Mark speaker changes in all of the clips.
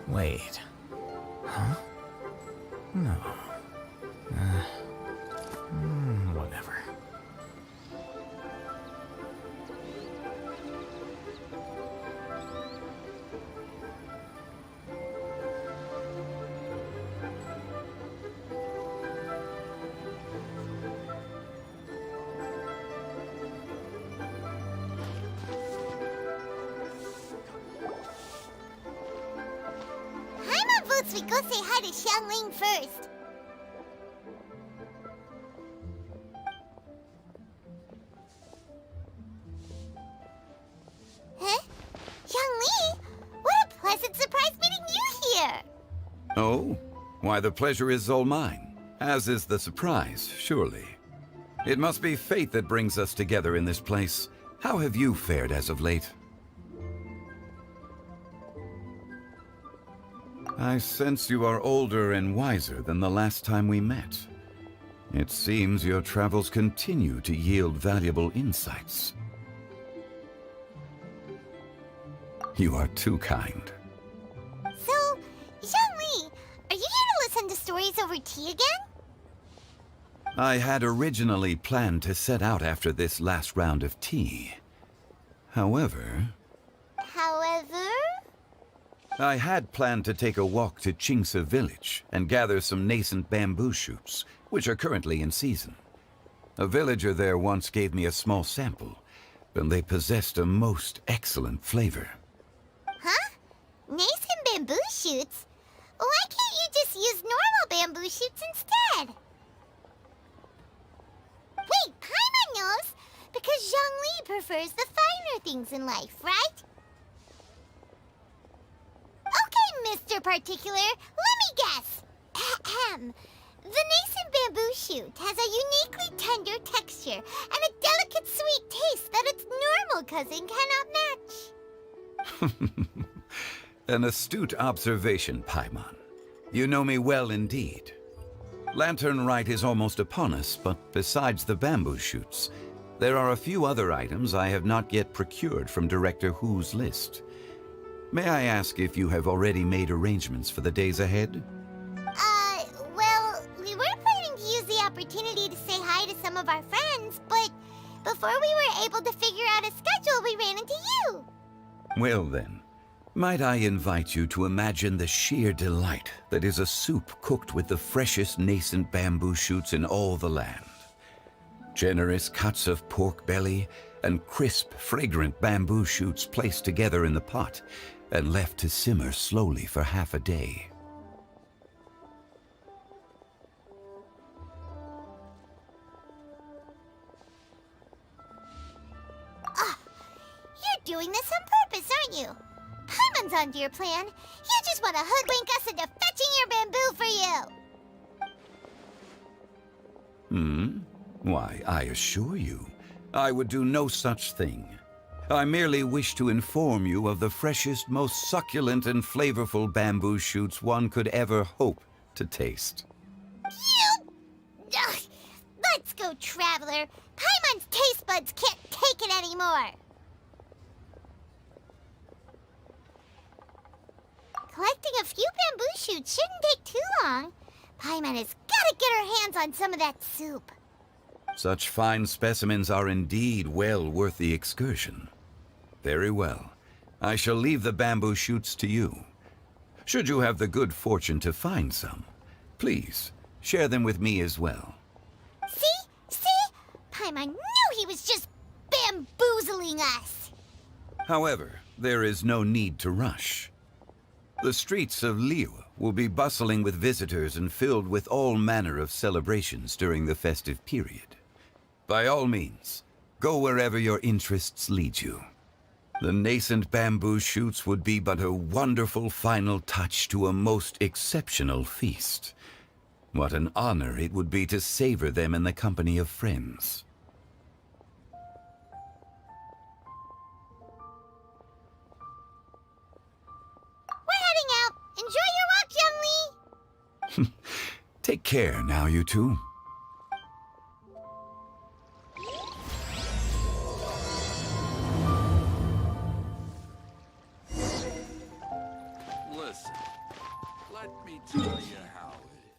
Speaker 1: Wait. Huh? No. Whatever.
Speaker 2: Paimon votes we go say hi to Xiangling first. Huh? Xiangling? What a pleasant surprise meeting you here!
Speaker 3: Oh? Why, the pleasure is all mine, as is the surprise, surely. It must be fate that brings us together in this place. How have you fared as of late? I sense you are older and wiser than the last time we met. It seems your travels continue to yield valuable insights. You are too kind.
Speaker 2: So, Xiangling, are you here to listen to stories over tea again?
Speaker 3: I had originally planned to set out after this last round of tea. However, I had planned to take a walk to Chimes village and gather some nascent bamboo shoots, which are currently in season. A villager there once gave me a small sample, and they possessed a most excellent flavor.
Speaker 2: Huh? Nascent bamboo shoots? Why can't you just use normal bamboo shoots instead? Wait, Paimon knows! Because Zhongli prefers the finer things in life, right? Okay, Mr. Particular, let me guess. Ahem. The nascent bamboo shoot has a uniquely tender texture and a delicate sweet taste that its normal cousin cannot match.
Speaker 3: An astute observation, Paimon. You know me well indeed. Lantern Rite is almost upon us, but besides the bamboo shoots, there are a few other items I have not yet procured from Director Hu's list. May I ask if you have already made arrangements for the days ahead?
Speaker 2: Well, we were planning to use the opportunity to say hi to some of our friends, but before we were able to figure out a schedule, we ran into you.
Speaker 3: Well then, might I invite you to imagine the sheer delight that is a soup cooked with the freshest nascent bamboo shoots in all the land. Generous cuts of pork belly and crisp, fragrant bamboo shoots placed together in the pot and left to simmer slowly for half a day.
Speaker 2: You're doing this on purpose, aren't you? Paimon's onto your plan. You just want to hoodwink us into fetching your bamboo for you.
Speaker 3: Why, I assure you, I would do no such thing. I merely wish to inform you of the freshest, most succulent and flavorful bamboo shoots one could ever hope to taste.
Speaker 2: Ugh. Let's go, Traveler. Paimon's taste buds can't take it anymore. Collecting a few bamboo shoots shouldn't take too long. Paimon has got to get her hands on some of that soup.
Speaker 3: Such fine specimens are indeed well worth the excursion. Very well. I shall leave the bamboo shoots to you. Should you have the good fortune to find some, please share them with me as well.
Speaker 2: See? Paimon knew he was just bamboozling us.
Speaker 3: However, there is no need to rush. The streets of Liu will be bustling with visitors and filled with all manner of celebrations during the festive period. By all means, go wherever your interests lead you. The nascent bamboo shoots would be but a wonderful final touch to a most exceptional feast. What an honor it would be to savor them in the company of friends.
Speaker 2: We're heading out. Enjoy your walk, young Lee.
Speaker 3: Take care now, you two.
Speaker 4: Listen, let me tell you how it is.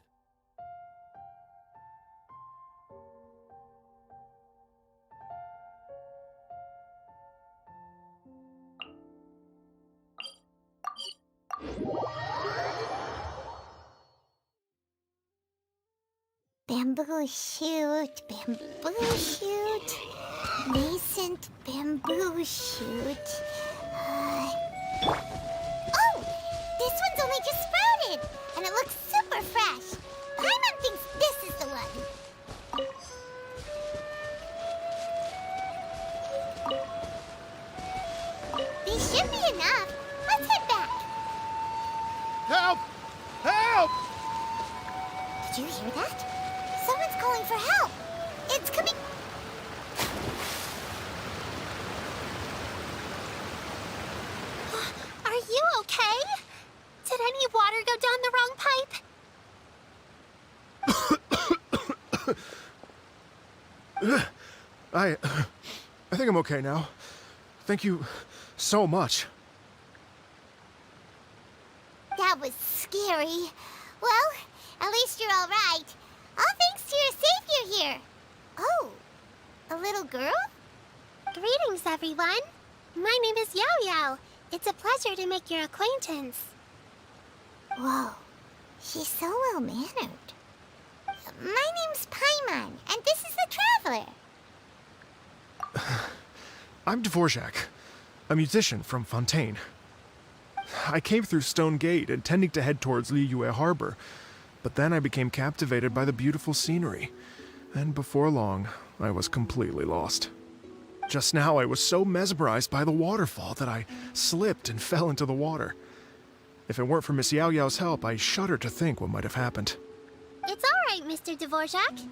Speaker 2: Bamboo shoot, nascent bamboo shoot. Oh, this one's only just sprouted, and it looks super fresh. Paimon thinks this is the one. These should be enough. Let's head back.
Speaker 5: Help! Help!
Speaker 2: Did you hear that? Someone's calling for help. It's coming. Are you okay? Did any water go down the wrong pipe?
Speaker 5: I think I'm okay now. Thank you so much.
Speaker 2: That was scary. Well, at least you're all right. All thanks to your savior here. Oh, a little girl? Greetings, everyone. My name is Yao Yao. It's a pleasure to make your acquaintance. Whoa, she's so well-mannered. My name's Paimon, and this is the Traveler.
Speaker 5: I'm Dvorak, a musician from Fontaine. I came through Stone Gate intending to head towards Liyue Harbor, but then I became captivated by the beautiful scenery, and before long, I was completely lost. Just now, I was so mesmerized by the waterfall that I slipped and fell into the water. If it weren't for Miss Yao Yao's help, I shudder to think what might have happened.
Speaker 2: It's all right, Mr. Dvorak.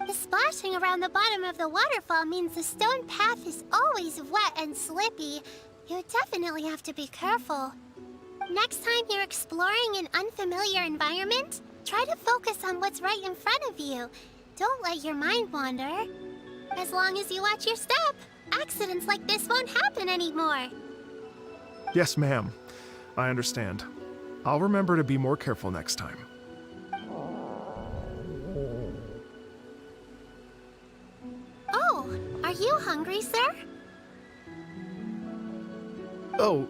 Speaker 2: The splashing around the bottom of the waterfall means the stone path is always wet and slippy. You definitely have to be careful. Next time you're exploring an unfamiliar environment, try to focus on what's right in front of you. Don't let your mind wander. As long as you watch your step, accidents like this won't happen anymore.
Speaker 5: Yes, ma'am. I understand. I'll remember to be more careful next time.
Speaker 2: Oh, are you hungry, sir?
Speaker 5: Oh,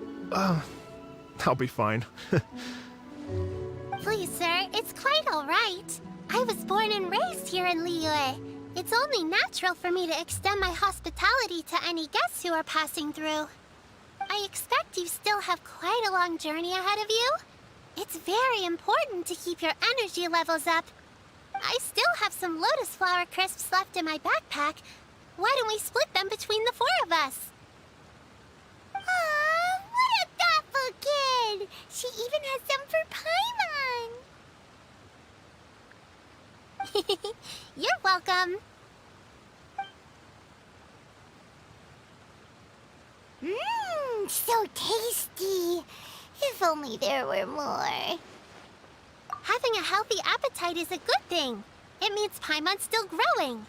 Speaker 5: I'll be fine.
Speaker 2: Please, sir, it's quite all right. I was born and raised here in Liyue. It's only natural for me to extend my hospitality to any guests who are passing through. I expect you still have quite a long journey ahead of you. It's very important to keep your energy levels up. I still have some lotus flower crisps left in my backpack. Why don't we split them between the four of us? Aw, what a thoughtful kid! She even has some for Paimon! You're welcome. Mmm, so tasty. If only there were more. Having a healthy appetite is a good thing. It means Paimon's still growing.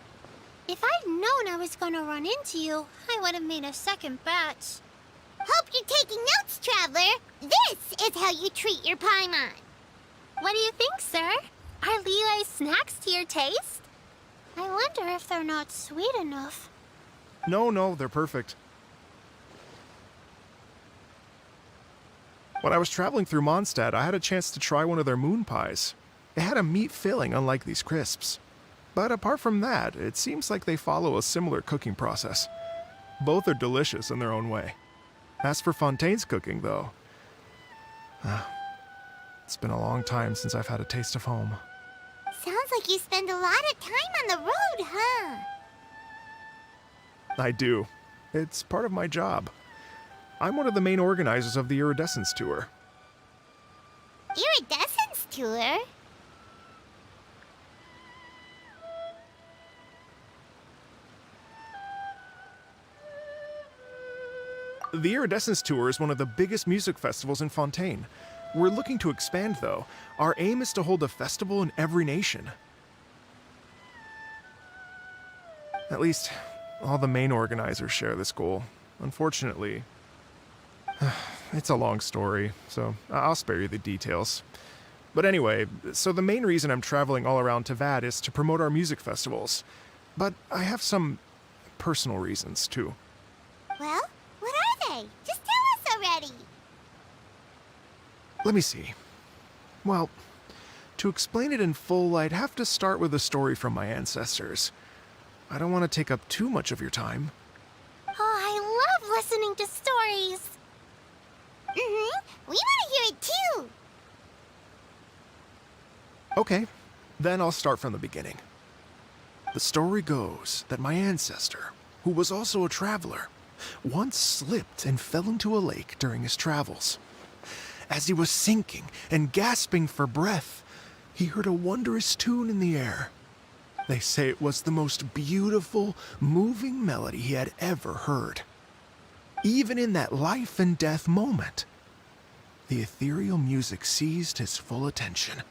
Speaker 2: If I'd known I was gonna run into you, I would have made a second batch. Hope you're taking notes, Traveler. This is how you treat your Paimon. What do you think, sir? Are Liyue snacks to your taste? I wonder if they're not sweet enough.
Speaker 5: No, they're perfect. When I was traveling through Mondstadt, I had a chance to try one of their moon pies. It had a meat filling, unlike these crisps. But apart from that, it seems like they follow a similar cooking process. Both are delicious in their own way. As for Fontaine's cooking, though, it's been a long time since I've had a taste of home.
Speaker 2: Sounds like you spend a lot of time on the road, huh?
Speaker 5: I do. It's part of my job. I'm one of the main organizers of the Iridescence Tour.
Speaker 2: Iridescence tour?
Speaker 5: The Iridescence Tour is one of the biggest music festivals in Fontaine. We're looking to expand, though. Our aim is to hold a festival in every nation. At least, all the main organizers share this goal. Unfortunately, it's a long story, so I'll spare you the details. But anyway, so the main reason I'm traveling all around Tavad is to promote our music festivals. But I have some personal reasons, too.
Speaker 2: Well, what are they? Just tell us already.
Speaker 5: Let me see. Well, to explain it in full, I'd have to start with a story from my ancestors. I don't want to take up too much of your time.
Speaker 2: Oh, I love listening to stories. We want to hear it too.
Speaker 5: Okay, then I'll start from the beginning. The story goes that my ancestor, who was also a traveler, once slipped and fell into a lake during his travels. As he was sinking and gasping for breath, he heard a wondrous tune in the air. They say it was the most beautiful, moving melody he had ever heard. Even in that life and death moment, the ethereal music seized his full attention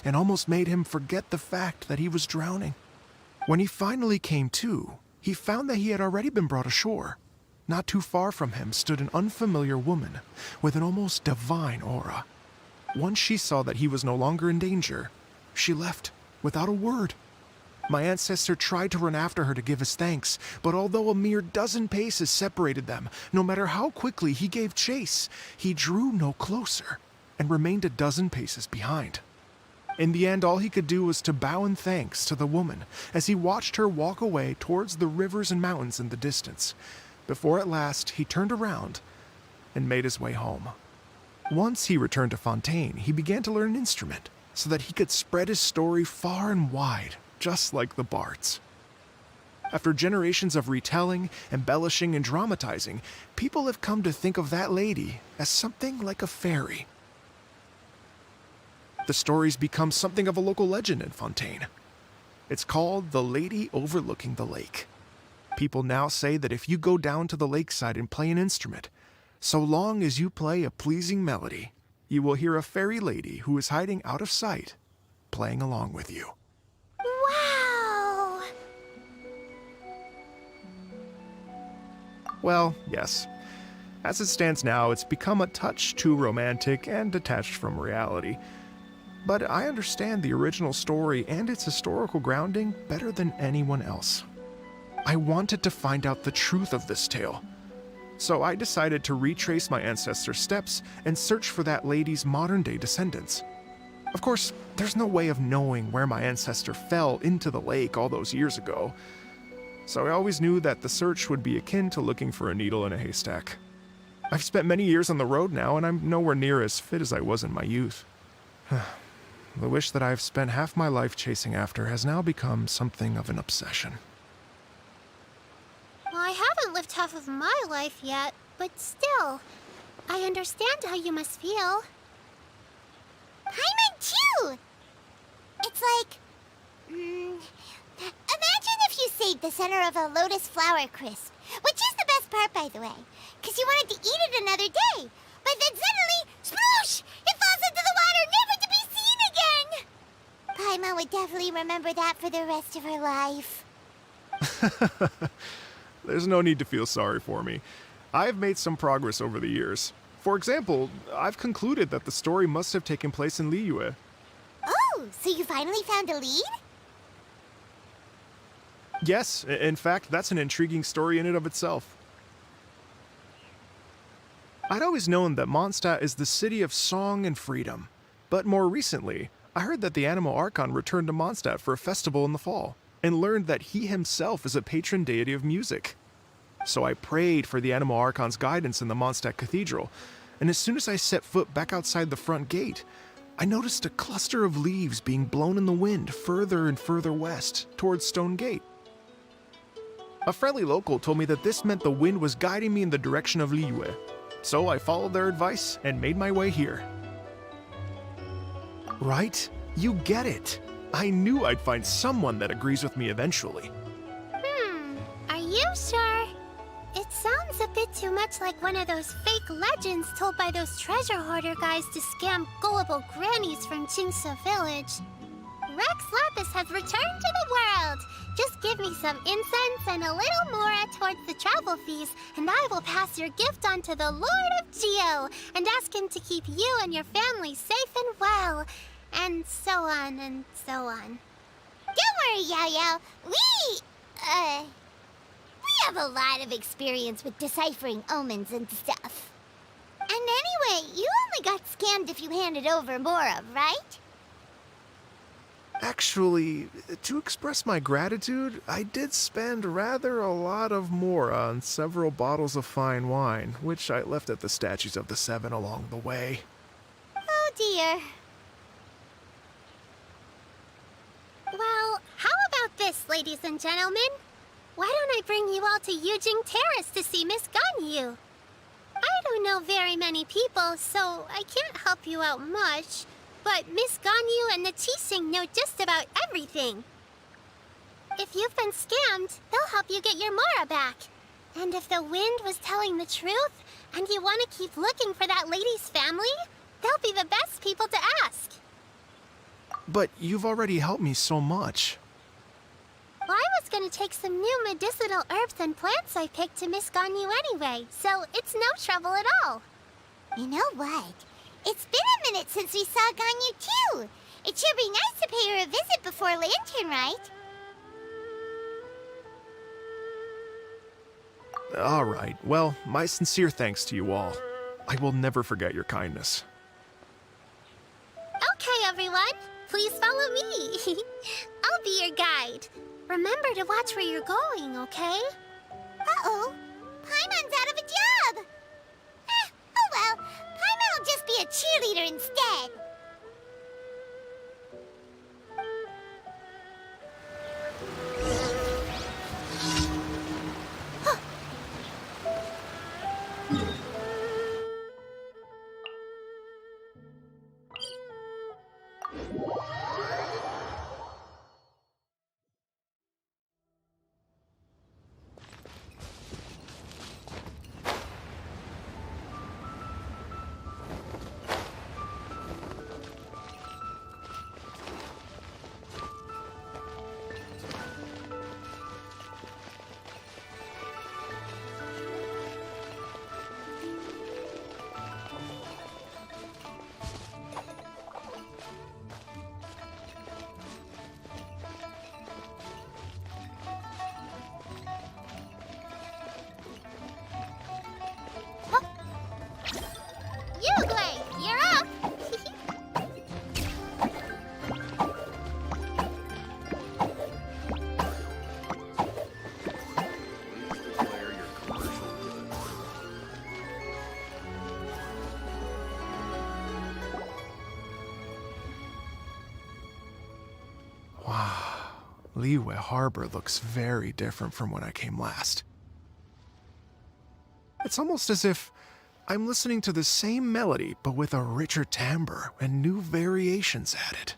Speaker 5: and almost made him forget the fact that he was drowning. When he finally came to, he found that he had already been brought ashore. Not too far from him stood an unfamiliar woman with an almost divine aura. Once she saw that he was no longer in danger, she left without a word. My ancestor tried to run after her to give his thanks, but although a mere dozen paces separated them, no matter how quickly he gave chase, he drew no closer and remained a dozen paces behind. In the end, all he could do was to bow in thanks to the woman as he watched her walk away towards the rivers and mountains in the distance, before at last he turned around and made his way home. Once he returned to Fontaine, he began to learn an instrument so that he could spread his story far and wide, just like the bards. After generations of retelling, embellishing, and dramatizing, people have come to think of that lady as something like a fairy. The story's become something of a local legend in Fontaine. It's called The Lady Overlooking the Lake. People now say that if you go down to the lakeside and play an instrument, so long as you play a pleasing melody, you will hear a fairy lady who is hiding out of sight, playing along with you.
Speaker 2: Wow!
Speaker 5: Well, yes. As it stands now, it's become a touch too romantic and detached from reality. But I understand the original story and its historical grounding better than anyone else. I wanted to find out the truth of this tale. So I decided to retrace my ancestors' steps and search for that lady's modern-day descendants. Of course, there's no way of knowing where my ancestor fell into the lake all those years ago. So I always knew that the search would be akin to looking for a needle in a haystack. I've spent many years on the road now, and I'm nowhere near as fit as I was in my youth. The wish that I've spent half my life chasing after has now become something of an obsession.
Speaker 2: Well, I haven't lived half of my life yet, but still, I understand how you must feel. Paimon too! It's like... imagine if you saved the center of a lotus flower crisp, which is the best part, by the way, because you wanted to eat it another day. But then suddenly, sploosh! It falls into the water, never to be seen again! Paimon would definitely remember that for the rest of her life.
Speaker 5: There's no need to feel sorry for me. I've made some progress over the years. For example, I've concluded that the story must have taken place in Liyue.
Speaker 2: Oh, so you finally found a lead?
Speaker 5: Yes, in fact, that's an intriguing story in and of itself. I'd always known that Mondstadt is the city of song and freedom, but more recently, I heard that the Animal Archon returned to Mondstadt for a festival in the fall, and learned that he himself is a patron deity of music. So I prayed for the Animal Archon's guidance in the Mondstadt Cathedral, and as soon as I set foot back outside the front gate, I noticed a cluster of leaves being blown in the wind further and further west, towards Stone Gate. A friendly local told me that this meant the wind was guiding me in the direction of Liyue, so I followed their advice and made my way here. Right? You get it. I knew I'd find someone that agrees with me eventually.
Speaker 2: Are you sure? It sounds a bit too much like one of those fake legends told by those treasure hoarder guys to scam gullible grannies from Jinsa Village. Rex Lapis has returned to the world. Just give me some incense and a little mora towards the travel fees, and I will pass your gift on to the Lord of Geo and ask him to keep you and your family safe and well. And so on and so on. Don't worry, Yao Yao. We have a lot of experience with deciphering omens and stuff. And anyway, you only got scammed if you handed over Mora, right?
Speaker 5: Actually, to express my gratitude, I did spend rather a lot of mora on several bottles of fine wine, which I left at the Statues of the Seven along the way.
Speaker 2: Oh dear. Well, how about this, ladies and gentlemen? Why don't I bring you all to Yujing Terrace to see Miss Ganyu? I don't know very many people, so I can't help you out much. But Miss Ganyu and the Qixing know just about everything. If you've been scammed, they'll help you get your Mora back. And if the wind was telling the truth, and you want to keep looking for that lady's family, they'll be the best people to ask.
Speaker 5: But you've already helped me so much.
Speaker 2: Well, I was going to take some new medicinal herbs and plants I picked to Miss Ganyu anyway, so it's no trouble at all. You know what? It's been a minute since we saw Ganyu too. It should be nice to pay her a visit before Lantern, right?
Speaker 5: All right. Well, my sincere thanks to you all. I will never forget your kindness.
Speaker 2: Okay, everyone. Please follow me. I'll be your guide. Remember to watch where you're going, okay? Uh-oh. Paimon's out of a job. Oh well. Paimon will just be a cheerleader instead. Yugway, you're up!
Speaker 4: Declare your commercial goods.
Speaker 5: Wow. Liyue Harbor looks very different from when I came last. It's almost as if I'm listening to the same melody, but with a richer timbre and new variations added.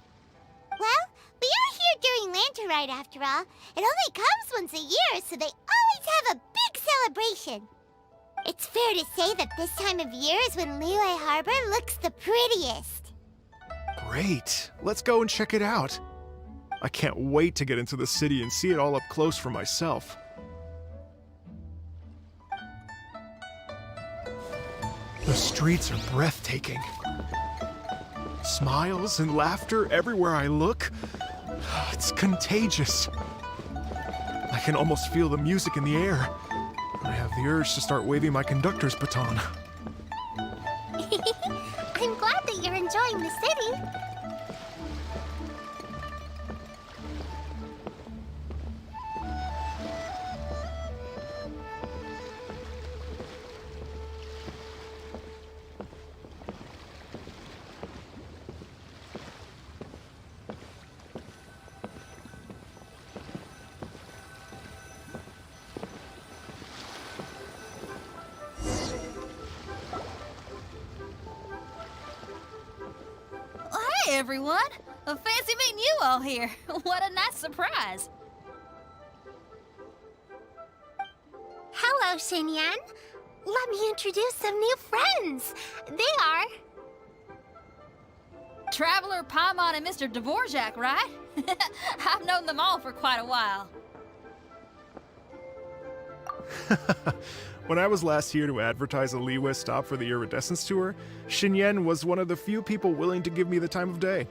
Speaker 2: Well, we are here during Lantern Rite after all. It only comes once a year, so they always have a big celebration. It's fair to say that this time of year is when Liyue Harbor looks the prettiest.
Speaker 5: Great. Let's go and check it out. I can't wait to get into the city and see it all up close for myself. The streets are breathtaking. Smiles and laughter everywhere I look. It's contagious. I can almost feel the music in the air. I have the urge to start waving my conductor's baton.
Speaker 2: I'm glad that you're enjoying the city.
Speaker 6: everyone. Fancy meeting you all here. What a nice surprise.
Speaker 2: Hello, Xinyan. Let me introduce some new friends. They are...
Speaker 6: Traveler, Paimon, and Mr. Dvorak, right? I've known them all for quite a while.
Speaker 5: When I was last here to advertise a Liyue stop for the Iridescence Tour, Xinyan was one of the few people willing to give me the time of day.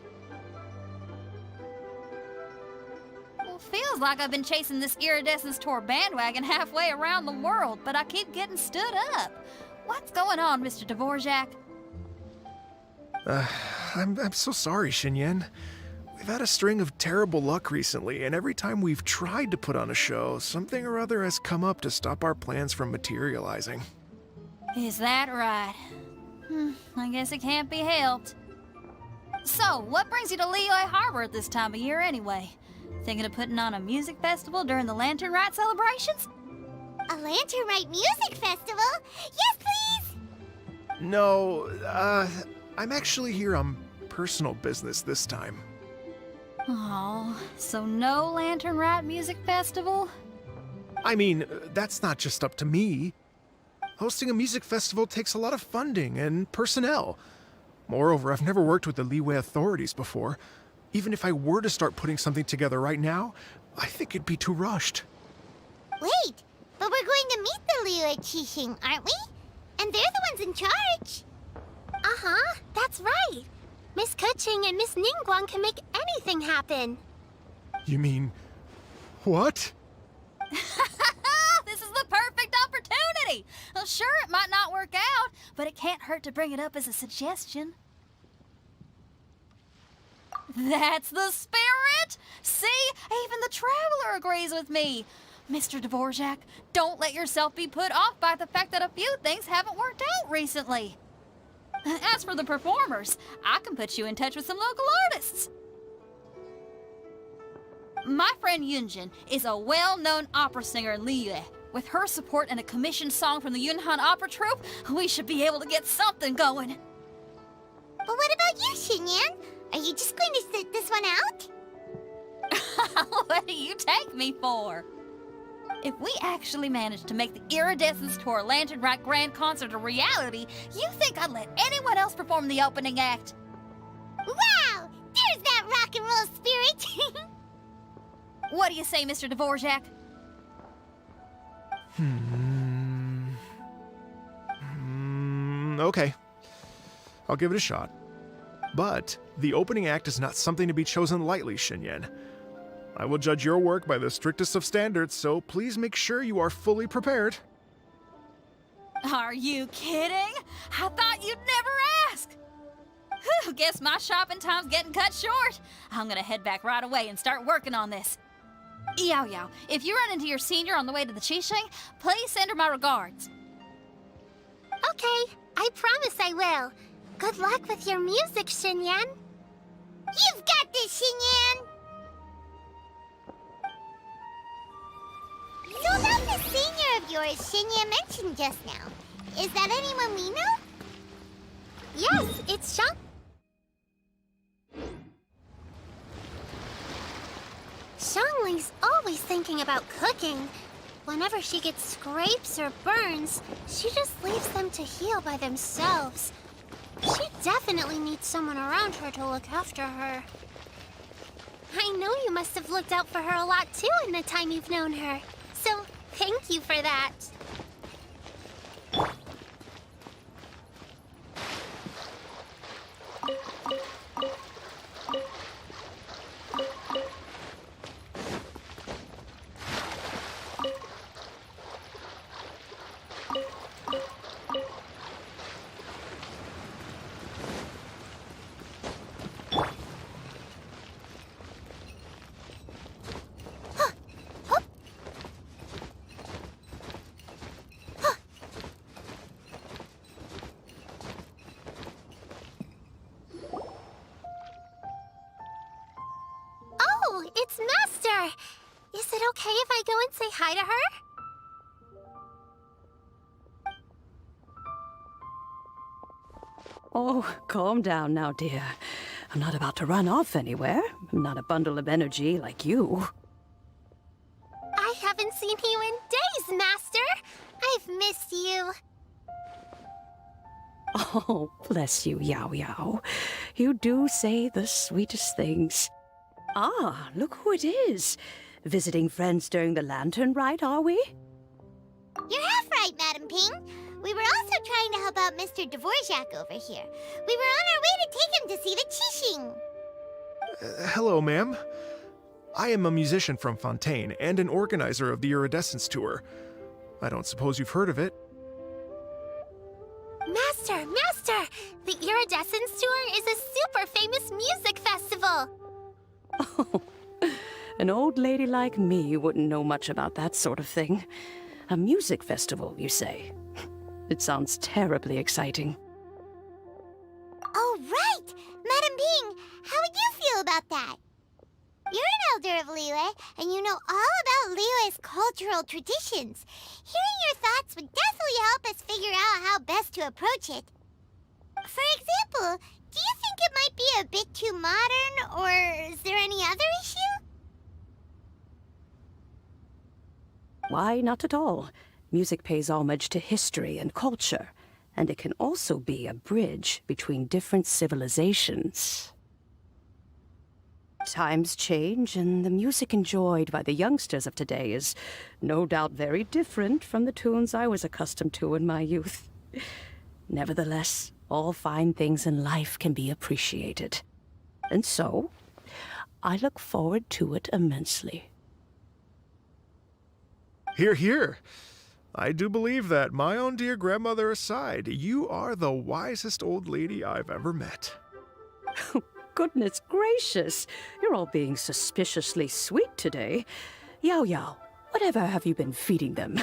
Speaker 6: Well, feels like I've been chasing this Iridescence Tour bandwagon halfway around the world, but I keep getting stood up. What's going on, Mr. Dvorak?
Speaker 5: I'm so sorry, Xinyan. We've had a string of terrible luck recently, and every time we've tried to put on a show, something or other has come up to stop our plans from materializing.
Speaker 6: Is that right? I guess it can't be helped. So, what brings you to Liyue Harbor at this time of year anyway? Thinking of putting on a music festival during the Lantern Rite celebrations?
Speaker 2: A Lantern Rite Music Festival? Yes, please!
Speaker 5: No, I'm actually here on personal business this time.
Speaker 6: Oh, so no Lantern Rite Music Festival?
Speaker 5: I mean, that's not just up to me. Hosting a music festival takes a lot of funding and personnel. Moreover, I've never worked with the Liyue authorities before. Even if I were to start putting something together right now, I think it'd be too rushed.
Speaker 2: Wait, but we're going to meet the Liyue Qixing, aren't we? And they're the ones in charge. Uh-huh, that's right. Miss Keqing and Miss Ningguang can make anything happen.
Speaker 5: You mean... what?
Speaker 6: This is the perfect opportunity! Well, sure, it might not work out, but it can't hurt to bring it up as a suggestion. That's the spirit! See? Even the Traveler agrees with me. Mr. Dvorak, don't let yourself be put off by the fact that a few things haven't worked out recently. As for the performers, I can put you in touch with some local artists. My friend Yunjin is a well-known opera singer in Liyue. With her support and a commissioned song from the Yunhan Opera Troupe, we should be able to get something going.
Speaker 2: But what about you, Xinyan? Are you just going to sit this one out?
Speaker 6: What do you take me for? If we actually manage to make the Iridescence Tour Lantern Rite Grand Concert a reality, you think I'd let anyone else perform the opening act?
Speaker 2: Wow! There's that rock and roll spirit!
Speaker 6: What do you say, Mr. Dvorak?
Speaker 5: Okay. I'll give it a shot. But the opening act is not something to be chosen lightly, Xinyan. I will judge your work by the strictest of standards, so please make sure you are fully prepared.
Speaker 6: Are you kidding? I thought you'd never ask. Whew, guess my shopping time's getting cut short. I'm gonna head back right away and start working on this. Yao Yao, if you run into your senior on the way to the Qixing, please send her my regards.
Speaker 2: Okay, I promise I will. Good luck with your music, Xinyan. You've got this, Xinyan! So about the senior of yours Xinyan mentioned just now, is that anyone we know? Yes, it's Shang. Xiangling's always thinking about cooking. Whenever she gets scrapes or burns, she just leaves them to heal by themselves. She definitely needs someone around her to look after her. I know you must have looked out for her a lot too in the time you've known her. So, thank you for that. Oh, it's Master! Is it okay if I go and say hi to her?
Speaker 7: Oh, calm down now, dear. I'm not about to run off anywhere. I'm not a bundle of energy like you.
Speaker 2: I haven't seen you in days, Master. I've missed you.
Speaker 7: Oh, bless you, Yao Yao. You do say the sweetest things. Ah, look who it is. Visiting friends during the lantern rite, are we?
Speaker 2: You're half right, Madam Ping. We were also trying to help out Mr. Dvorak over here. We were on our way to take him to see the Qixing.
Speaker 5: Hello, ma'am. I am a musician from Fontaine and an organizer of the Iridescence Tour. I don't suppose you've heard of it.
Speaker 2: Master! The Iridescence Tour is a super famous music festival.
Speaker 7: Oh, an old lady like me wouldn't know much about that sort of thing. A music festival, you say? It sounds terribly exciting.
Speaker 2: Oh, right! Madam Ping, how would you feel about that? You're an elder of Liyue, and you know all about Liyue's cultural traditions. Hearing your thoughts would definitely help us figure out how best to approach it. For example, do you think it might be a bit too modern, or is there any other issue?
Speaker 7: Why, not at all. Music pays homage to history and culture, and it can also be a bridge between different civilizations. Times change, and the music enjoyed by the youngsters of today is no doubt very different from the tunes I was accustomed to in my youth. Nevertheless, all fine things in life can be appreciated. And so, I look forward to it immensely.
Speaker 5: Hear, hear. I do believe that, my own dear grandmother aside, you are the wisest old lady I've ever met.
Speaker 7: Goodness gracious, you're all being suspiciously sweet today. Yao Yao, whatever have you been feeding them?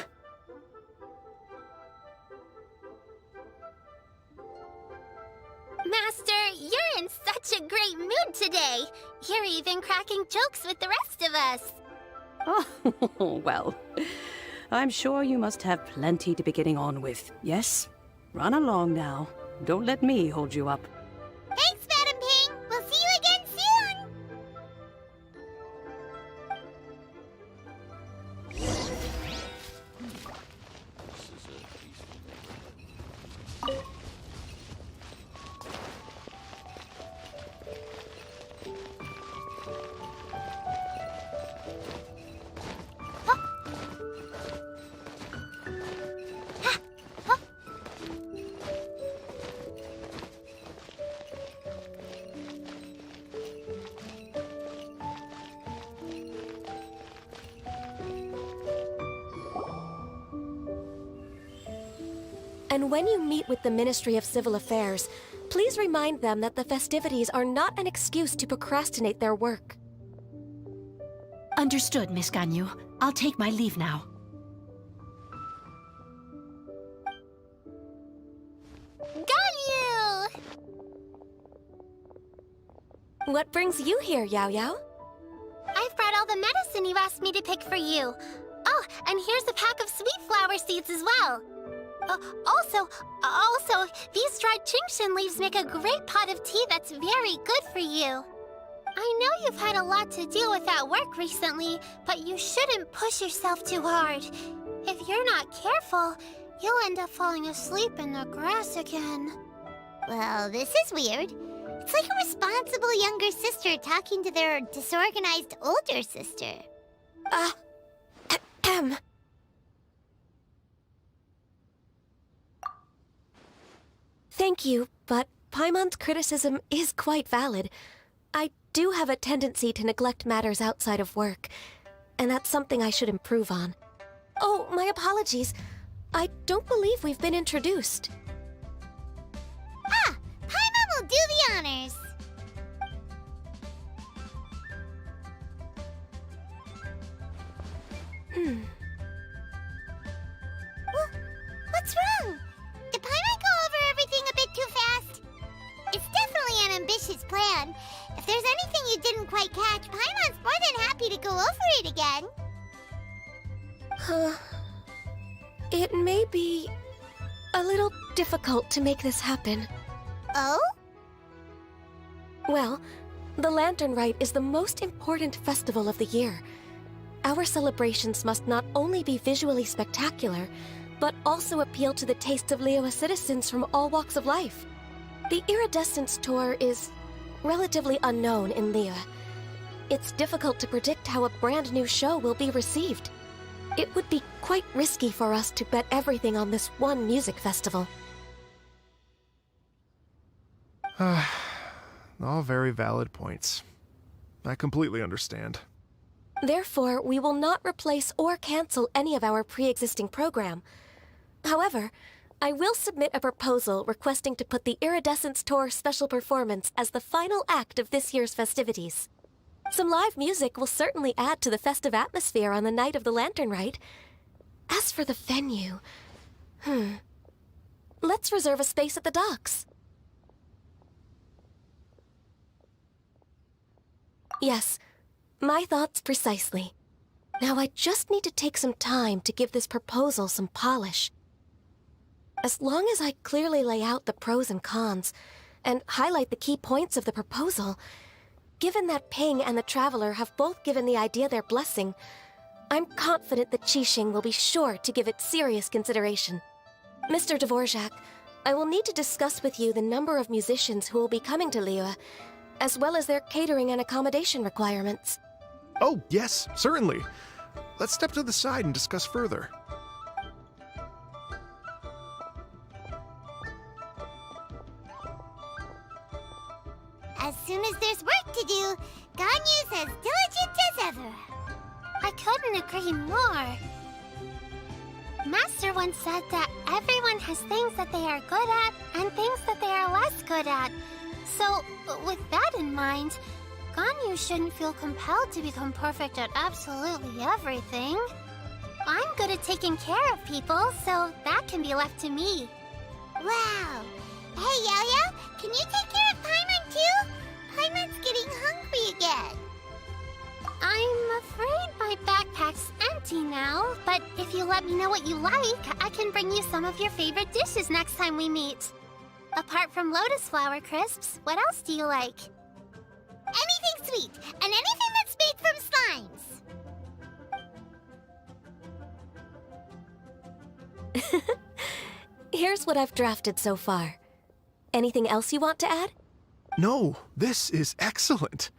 Speaker 2: Master, you're in such a great mood today. You're even cracking jokes with the rest of us.
Speaker 7: Oh, well, I'm sure you must have plenty to be getting on with. Yes? Run along now. Don't let me hold you up.
Speaker 2: Thanks, Madam Ping. We'll see you again soon.
Speaker 8: And when you meet with the Ministry of Civil Affairs, please remind them that the festivities are not an excuse to procrastinate their work.
Speaker 9: Understood, Miss Ganyu. I'll take my leave now.
Speaker 2: Ganyu!
Speaker 8: What brings you here, Yao Yao?
Speaker 2: I've brought all the medicine you asked me to pick for you. Oh, and here's a pack of sweet flower seeds as well. Also, these dried Chingshin leaves make a great pot of tea that's very good for you. I know you've had a lot to deal with at work recently, but you shouldn't push yourself too hard. If you're not careful, you'll end up falling asleep in the grass again. Well, this is weird. It's like a responsible younger sister talking to their disorganized older sister.
Speaker 8: Thank you, but Paimon's criticism is quite valid. I do have a tendency to neglect matters outside of work, and that's something I should improve on. Oh, my apologies. I don't believe we've been introduced.
Speaker 2: Ah, Paimon will do the honors. What's wrong? Did Paimon go over everything a bit too fast? It's definitely an ambitious plan. If there's anything you didn't quite catch, Paimon's more than happy to go over it again.
Speaker 8: It may be a little difficult to make this happen.
Speaker 2: Oh?
Speaker 8: Well, the Lantern Rite is the most important festival of the year. Our celebrations must not only be visually spectacular, but also appeal to the tastes of Liyue citizens from all walks of life. The Iridescence Tour is relatively unknown in Liyue. It's difficult to predict how a brand new show will be received. It would be quite risky for us to bet everything on this one music festival.
Speaker 5: All very valid points. I completely understand.
Speaker 8: Therefore, we will not replace or cancel any of our pre-existing program. However, I will submit a proposal requesting to put the Iridescence Tour special performance as the final act of this year's festivities. Some live music will certainly add to the festive atmosphere on the night of the Lantern Rite. As for the venue, let's reserve a space at the docks. Yes, my thoughts precisely. Now I just need to take some time to give this proposal some polish. As long as I clearly lay out the pros and cons, and highlight the key points of the proposal, given that Ping and the Traveler have both given the idea their blessing, I'm confident that Qixing will be sure to give it serious consideration. Mr. Dvorak, I will need to discuss with you the number of musicians who will be coming to Liyue, as well as their catering and accommodation requirements.
Speaker 5: Oh, yes, certainly. Let's step to the side and discuss further.
Speaker 2: As soon as there's work to do, Ganyu's as diligent as ever. I couldn't agree more. Master once said that everyone has things that they are good at and things that they are less good at. So, with that in mind, Ganyu shouldn't feel compelled to become perfect at absolutely everything. I'm good at taking care of people, so that can be left to me. Wow! Hey, Yo-Yo, can you take care of Paimon too? Paimon's getting hungry again. I'm afraid my backpack's empty now, but if you let me know what you like, I can bring you some of your favorite dishes next time we meet. Apart from lotus flower crisps, what else do you like? Anything sweet, and anything that's made from slimes.
Speaker 8: Here's what I've drafted so far. Anything else you want to add?
Speaker 5: No, this is excellent.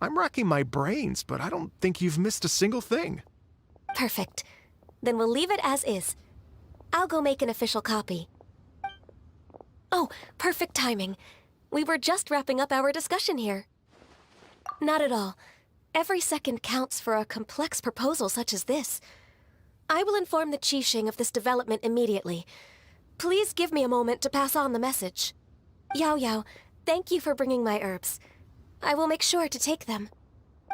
Speaker 5: I'm racking my brains, but I don't think you've missed a single thing.
Speaker 8: Perfect. Then we'll leave it as is. I'll go make an official copy. Oh, perfect timing. We were just wrapping up our discussion here. Not at all. Every second counts for a complex proposal such as this. I will inform the Qixing of this development immediately. Please give me a moment to pass on the message. Yao Yao, thank you for bringing my herbs. I will make sure to take them.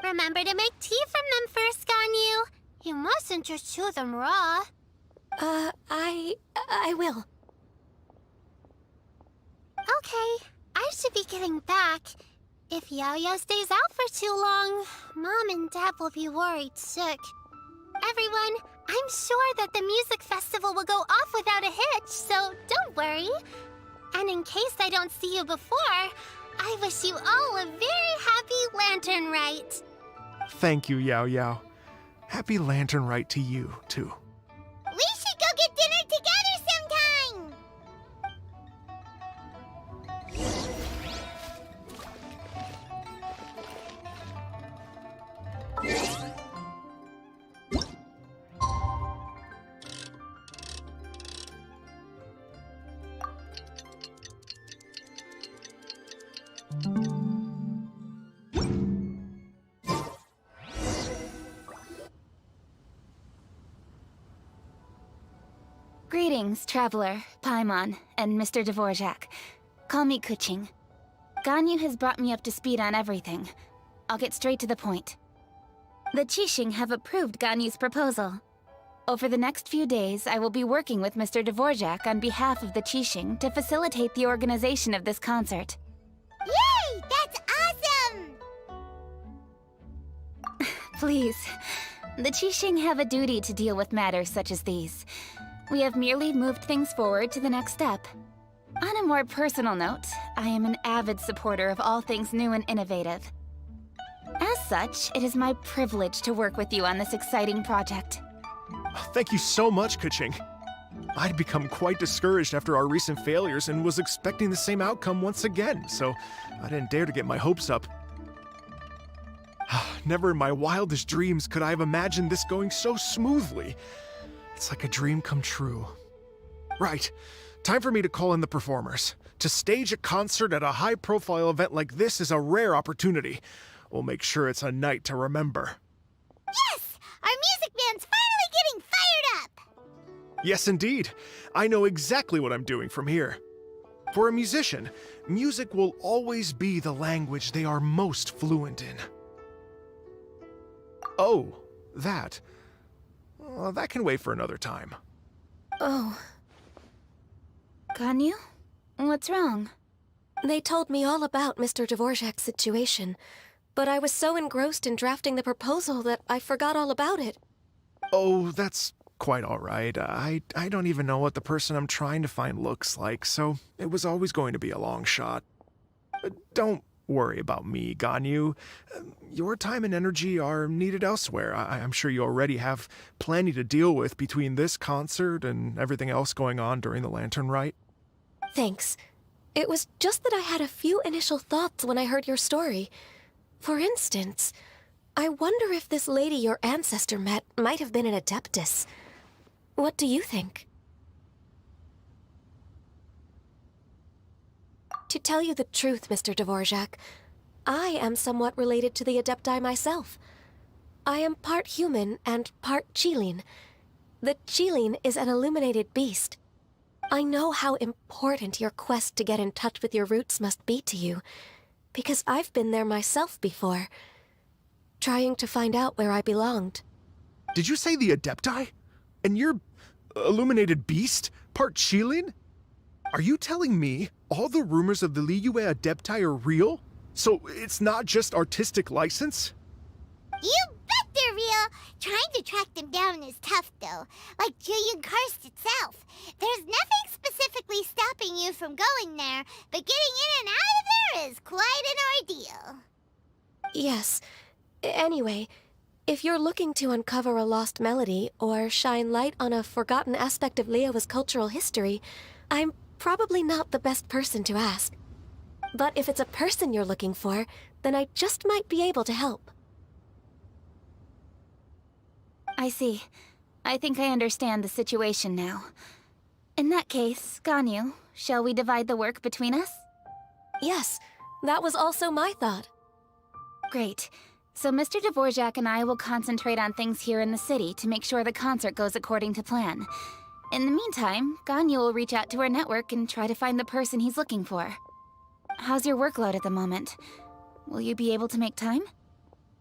Speaker 2: Remember to make tea from them first, Ganyu. You mustn't just chew them raw.
Speaker 8: I will.
Speaker 2: Okay, I should be getting back. If Yao-Yao stays out for too long, Mom and Dad will be worried sick. Everyone, I'm sure that the music festival will go off without a hitch, so don't worry. And in case I don't see you before, I wish you all a very happy Lantern Rite.
Speaker 5: Thank you, Yao Yao. Happy Lantern Rite to you, too.
Speaker 2: We should go get dinner together sometime!
Speaker 6: Greetings, Traveler, Paimon, and Mr. Dvorak. Call me Kuching. Ganyu has brought me up to speed on everything. I'll get straight to the point. The Qixing have approved Ganyu's proposal. Over the next few days, I will be working with Mr. Dvorak on behalf of the Qixing to facilitate the organization of this concert.
Speaker 2: Yay! That's awesome!
Speaker 6: Please. The Qixing have a duty to deal with matters such as these. We have merely moved things forward to the next step. On a more personal note,
Speaker 10: I am an avid supporter of all things new and innovative. As such, it is my privilege to work with you on this exciting project.
Speaker 5: Thank you so much, Kaching. I'd become quite discouraged after our recent failures and was expecting the same outcome once again, so I didn't dare to get my hopes up. Never in my wildest dreams could I have imagined this going so smoothly. It's like a dream come true. Right, time for me to call in the performers. To stage a concert at a high-profile event like this is a rare opportunity. We'll make sure it's a night to remember.
Speaker 2: Yes! Our music band's finally getting fired up!
Speaker 5: Yes, indeed. I know exactly what I'm doing from here. For a musician, music will always be the language they are most fluent in. Oh, that. Well, that can wait for another time.
Speaker 10: Oh. Ganyu? What's wrong?
Speaker 8: They told me all about Mr. Dvorak's situation, but I was so engrossed in drafting the proposal that I forgot all about it.
Speaker 5: Oh, that's quite all right. I don't even know what the person I'm trying to find looks like, so it was always going to be a long shot. Don't worry about me, Ganyu. Your time and energy are needed elsewhere. I'm sure you already have plenty to deal with between this concert and everything else going on during the Lantern Rite.
Speaker 8: Thanks. It was just that I had a few initial thoughts when I heard your story. For instance, I wonder if this lady your ancestor met might have been an Adeptus. What do you think? To tell you the truth, Mr. Dvorak, I am somewhat related to the Adepti myself. I am part human and part Qilin. The Qilin is an illuminated beast. I know how important your quest to get in touch with your roots must be to you, because I've been there myself before, trying to find out where I belonged.
Speaker 5: Did you say the Adepti? And you're illuminated beast? Part Qilin? Are you telling me all the rumors of the Liyue Adepti are real? So it's not just artistic license?
Speaker 2: You bet they're real! Trying to track them down is tough, though. Like Julian Karst itself. There's nothing specifically stopping you from going there, but getting in and out of there is quite an ordeal.
Speaker 8: Yes. Anyway, if you're looking to uncover a lost melody or shine light on a forgotten aspect of Liyue's cultural history, I'm probably not the best person to ask. But if it's a person you're looking for, then I just might be able to help.
Speaker 10: I see. I think I understand the situation now. In that case, Ganyu, shall we divide the work between us?
Speaker 8: Yes, that was also my thought.
Speaker 10: Great. So Mr. Dvorak and I will concentrate on things here in the city to make sure the concert goes according to plan. In the meantime, Ganyu will reach out to our network and try to find the person he's looking for. How's your workload at the moment? Will you be able to make time?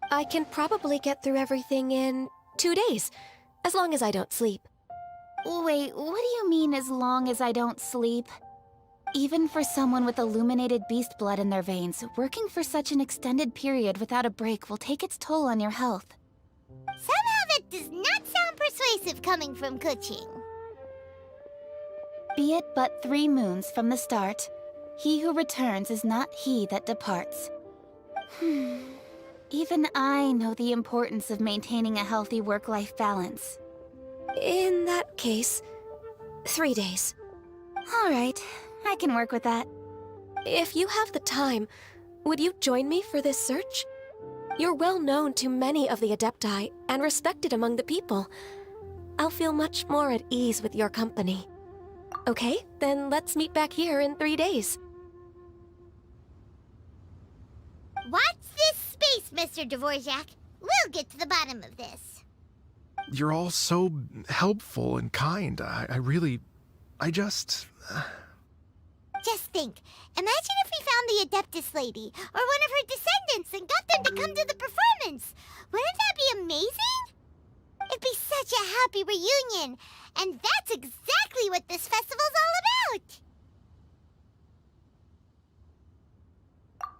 Speaker 8: I can probably get through everything in 2 days, as long as I don't sleep.
Speaker 10: Wait, what do you mean as long as I don't sleep? Even for someone with illuminated beast blood in their veins, working for such an extended period without a break will take its toll on your health.
Speaker 2: Somehow that does not sound persuasive coming from Kuching.
Speaker 10: Be it but 3 moons from the start, he who returns is not he that departs. Even I know the importance of maintaining a healthy work-life balance.
Speaker 8: In that case, 3 days.
Speaker 10: All right, I can work with that.
Speaker 8: If you have the time, would you join me for this search? You're well known to many of the Adepti and respected among the people. I'll feel much more at ease with your company. Okay, then let's meet back here in 3 days.
Speaker 2: Watch this space, Mr. Dvorak. We'll get to the bottom of this.
Speaker 5: You're all so helpful and kind.
Speaker 2: Just think. Imagine if we found the Adeptus lady, or one of her descendants, and got them to come to the performance. Wouldn't that be amazing? It'd be such a happy reunion. And that's exactly what this festival's all about.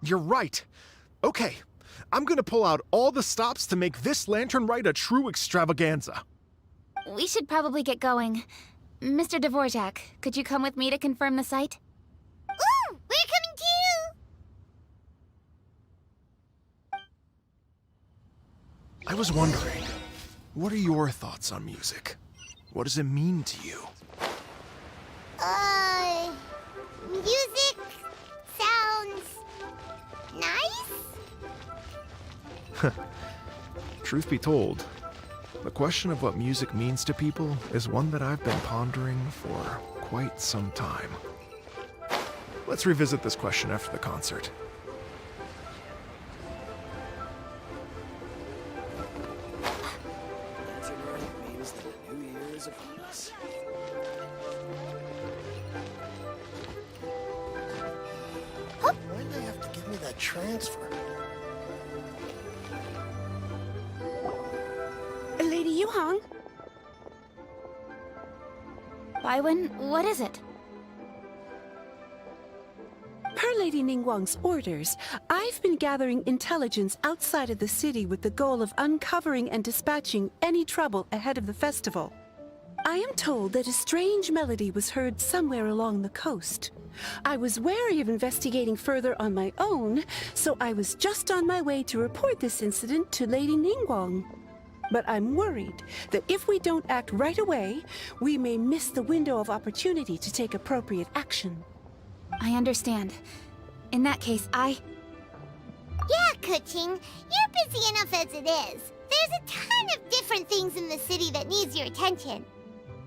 Speaker 5: You're right. Okay, I'm gonna pull out all the stops to make this Lantern Rite a true extravaganza.
Speaker 10: We should probably get going. Mr. Dvorak, could you come with me to confirm the site?
Speaker 2: Ooh, we're coming too!
Speaker 5: I was wondering, what are your thoughts on music? What does it mean to you?
Speaker 2: Music sounds nice?
Speaker 5: Truth be told, the question of what music means to people is one that I've been pondering for quite some time. Let's revisit this question after the concert.
Speaker 11: Means that a new year is upon us. Why'd they have to give me that transfer?
Speaker 9: Lady Yuhang?
Speaker 10: Baiwen, what is it?
Speaker 12: Per Lady Ningguang's orders, I've been gathering intelligence outside of the city with the goal of uncovering and dispatching any trouble ahead of the festival. I am told that a strange melody was heard somewhere along the coast. I was wary of investigating further on my own, so I was just on my way to report this incident to Lady Ningguang. But I'm worried that if we don't act right away, we may miss the window of opportunity to take appropriate action.
Speaker 10: I understand. In that case,
Speaker 2: Yeah, Kuching, you're busy enough as it is. There's a ton of different things in the city that needs your attention.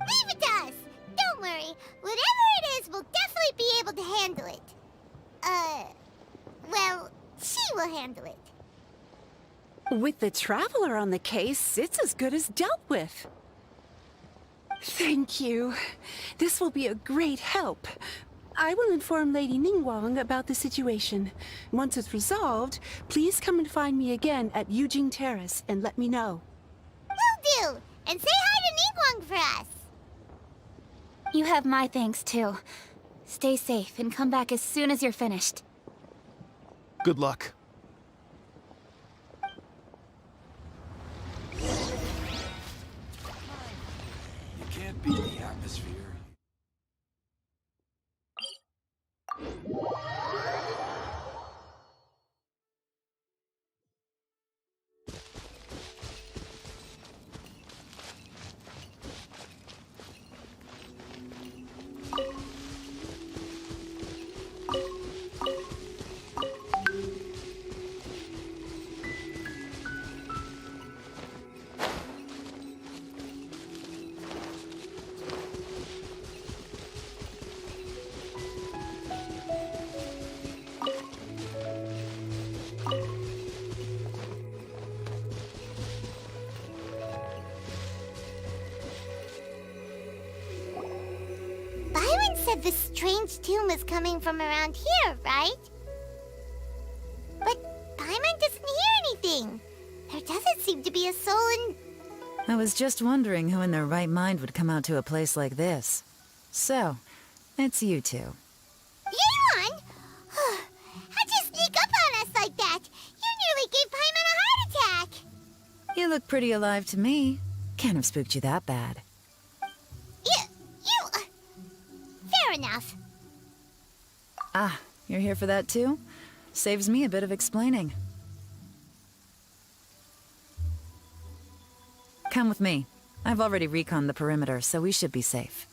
Speaker 2: Leave it to us. Don't worry. Whatever it is, we'll definitely be able to handle it. Well, she will handle it.
Speaker 12: With the Traveler on the case, it's as good as dealt with. Thank you. This will be a great help. I will inform Lady Ningguang about the situation. Once it's resolved, please come and find me again at Yujing Terrace and let me know.
Speaker 2: Will do! And say hi to Ningguang for us!
Speaker 10: you have my thanks too. Stay safe and come back as soon as you're finished.
Speaker 5: Good luck.
Speaker 4: You can't beat the atmosphere.
Speaker 2: Said the strange tune was coming from around here, right? But Paimon doesn't hear anything. There doesn't seem to be a soul in...
Speaker 13: I was just wondering who in their right mind would come out to a place like this. So, it's you two.
Speaker 2: Yeon! How'd you sneak up on us like that? You nearly gave Paimon a heart attack!
Speaker 13: You look pretty alive to me. Can't have spooked you that bad.
Speaker 2: Fair enough.
Speaker 13: Ah, you're here for that too? Saves me a bit of explaining. Come with me. I've already reconned the perimeter, so we should be safe.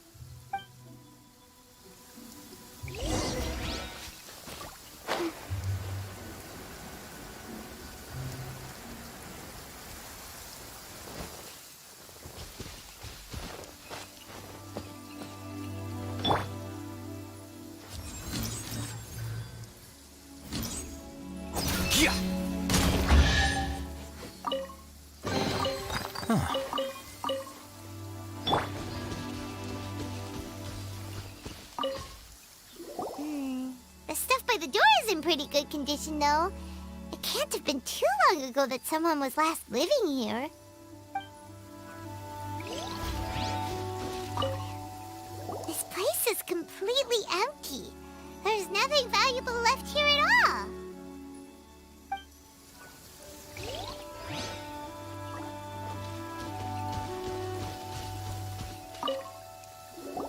Speaker 2: The stuff by the door is in pretty good condition, though. It can't have been too long ago that someone was last living here. This place is completely empty. There's nothing valuable left here at all.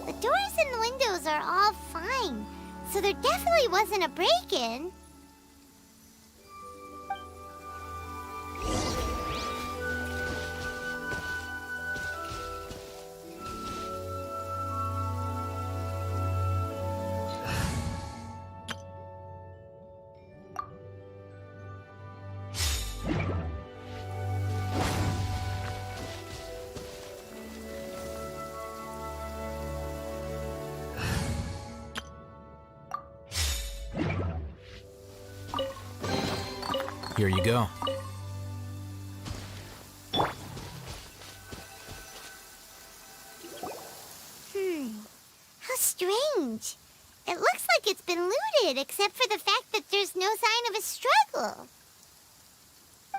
Speaker 2: The doors and the windows are all fine, so there definitely wasn't a break-in.
Speaker 1: Here you go.
Speaker 2: How strange. It looks like it's been looted, except for the fact that there's no sign of a struggle.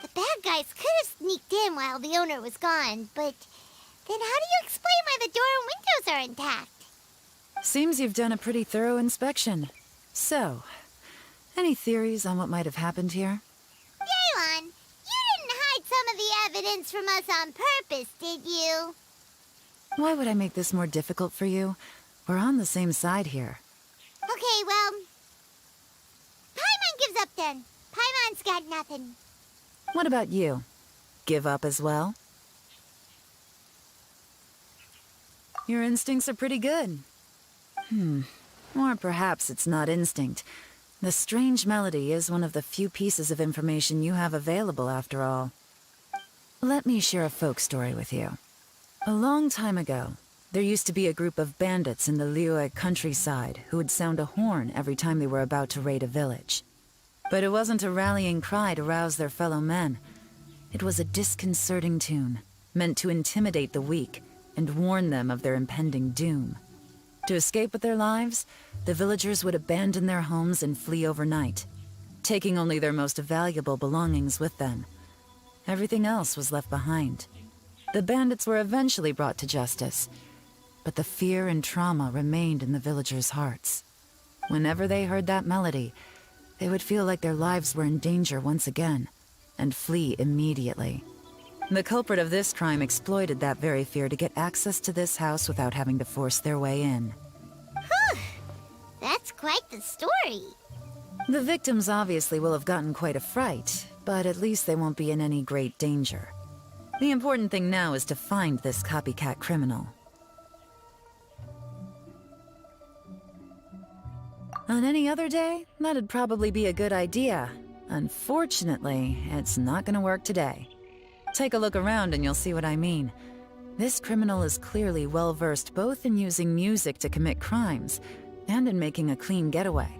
Speaker 2: The bad guys could have sneaked in while the owner was gone, but then how do you explain why the door and windows are intact?
Speaker 13: Seems you've done a pretty thorough inspection. So, any theories on what might have happened here?
Speaker 2: Daylon, you didn't hide some of the evidence from us on purpose, did you?
Speaker 13: Why would I make this more difficult for you? We're on the same side here.
Speaker 2: Okay, well, Paimon gives up then. Paimon's got nothing.
Speaker 13: What about you? Give up as well? Your instincts are pretty good. Or perhaps it's not instinct. The strange melody is one of the few pieces of information you have available, after all. Let me share a folk story with you. A long time ago, there used to be a group of bandits in the Liyue countryside who would sound a horn every time they were about to raid a village. But it wasn't a rallying cry to rouse their fellow men. It was a disconcerting tune, meant to intimidate the weak and warn them of their impending doom. To escape with their lives, the villagers would abandon their homes and flee overnight, taking only their most valuable belongings with them. Everything else was left behind. The bandits were eventually brought to justice, but the fear and trauma remained in the villagers' hearts. Whenever they heard that melody, they would feel like their lives were in danger once again, and flee immediately. The culprit of this crime exploited that very fear to get access to this house without having to force their way in.
Speaker 2: That's quite the story.
Speaker 13: The victims obviously will have gotten quite a fright, but at least they won't be in any great danger. The important thing now is to find this copycat criminal. On any other day, that'd probably be a good idea. Unfortunately, it's not gonna work today. Take a look around and you'll see what I mean. This criminal is clearly well-versed both in using music to commit crimes and in making a clean getaway.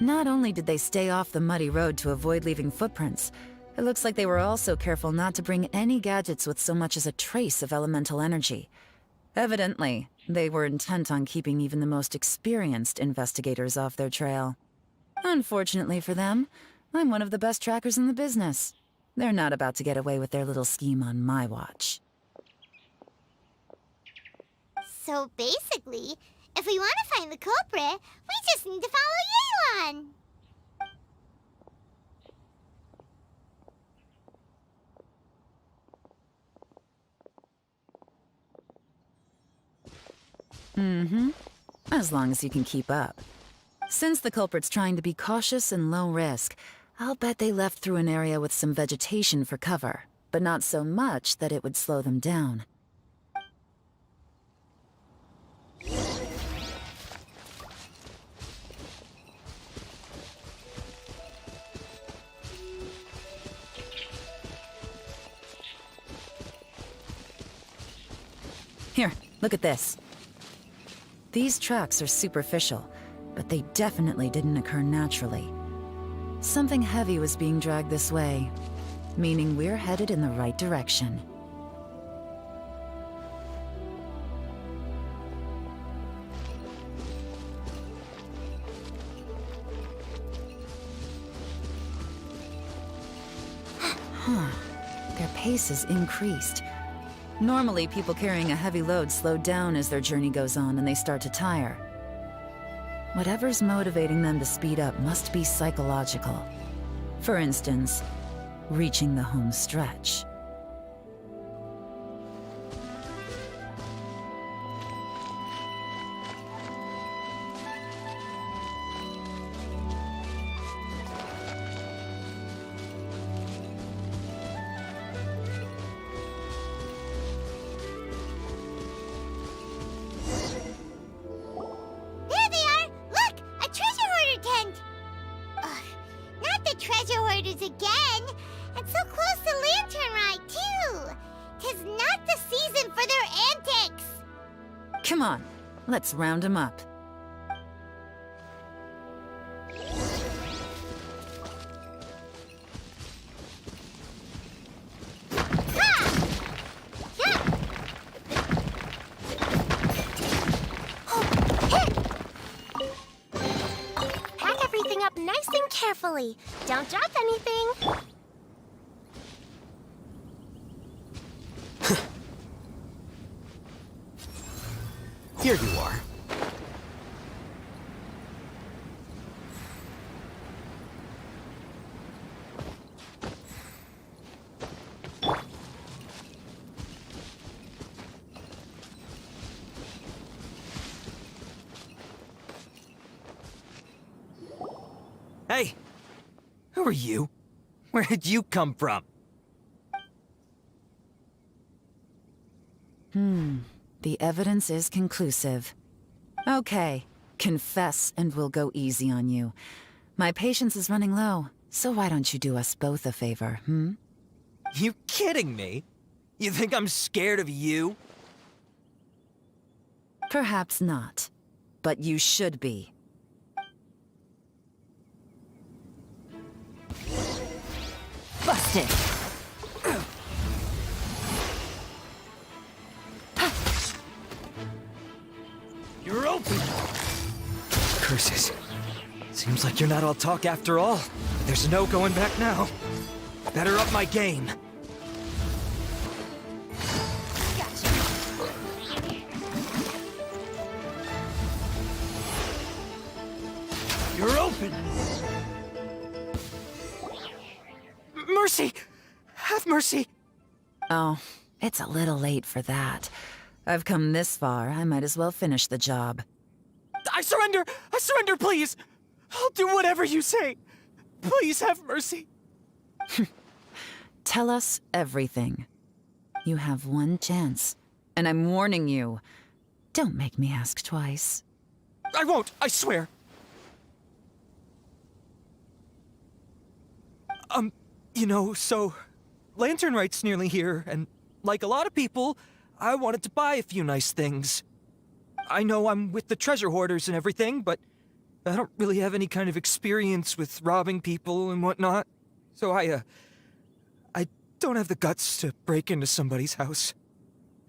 Speaker 13: Not only did they stay off the muddy road to avoid leaving footprints, it looks like they were also careful not to bring any gadgets with so much as a trace of elemental energy. Evidently, they were intent on keeping even the most experienced investigators off their trail. Unfortunately for them, I'm one of the best trackers in the business. They're not about to get away with their little scheme on my watch.
Speaker 2: So basically, if we want to find the culprit, we just need to follow Yelan.
Speaker 13: As long as you can keep up. Since the culprit's trying to be cautious and low risk, I'll bet they left through an area with some vegetation for cover, but not so much that it would slow them down. Here, look at this. These tracks are superficial, but they definitely didn't occur naturally. Something heavy was being dragged this way, meaning we're headed in the right direction. Their pace has increased. Normally, people carrying a heavy load slow down as their journey goes on and they start to tire. Whatever's motivating them to speed up must be psychological. For instance, reaching the home stretch.
Speaker 2: There they are! Look! A treasure hoarder tent! Ugh, not the treasure hoarders again! And so close to Lantern Ride, too! 'Tis not the season for their antics!
Speaker 13: Come on, let's round them up.
Speaker 8: carefully. Don't drop anything.
Speaker 14: Here you are. Hey! Who are you? Where did you come from?
Speaker 13: The evidence is conclusive. Okay, confess and we'll go easy on you. My patience is running low, so why don't you do us both a favor,
Speaker 14: You kidding me? You think I'm scared of you?
Speaker 13: Perhaps not, but you should be. Busted!
Speaker 14: You're open! Curses. Seems like you're not all talk after all. There's no going back now. Better up my game. You're open! Mercy! Have mercy!
Speaker 13: Oh, it's a little late for that. I've come this far, I might as well finish the job.
Speaker 14: I surrender! I surrender, please! I'll do whatever you say. Please have mercy.
Speaker 13: Tell us everything. You have one chance, and I'm warning you. Don't make me ask twice.
Speaker 14: I won't, I swear. You know, so Lantern Right's nearly here, and like a lot of people, I wanted to buy a few nice things. I know I'm with the treasure hoarders and everything, but I don't really have any kind of experience with robbing people and whatnot. So I don't have the guts to break into somebody's house.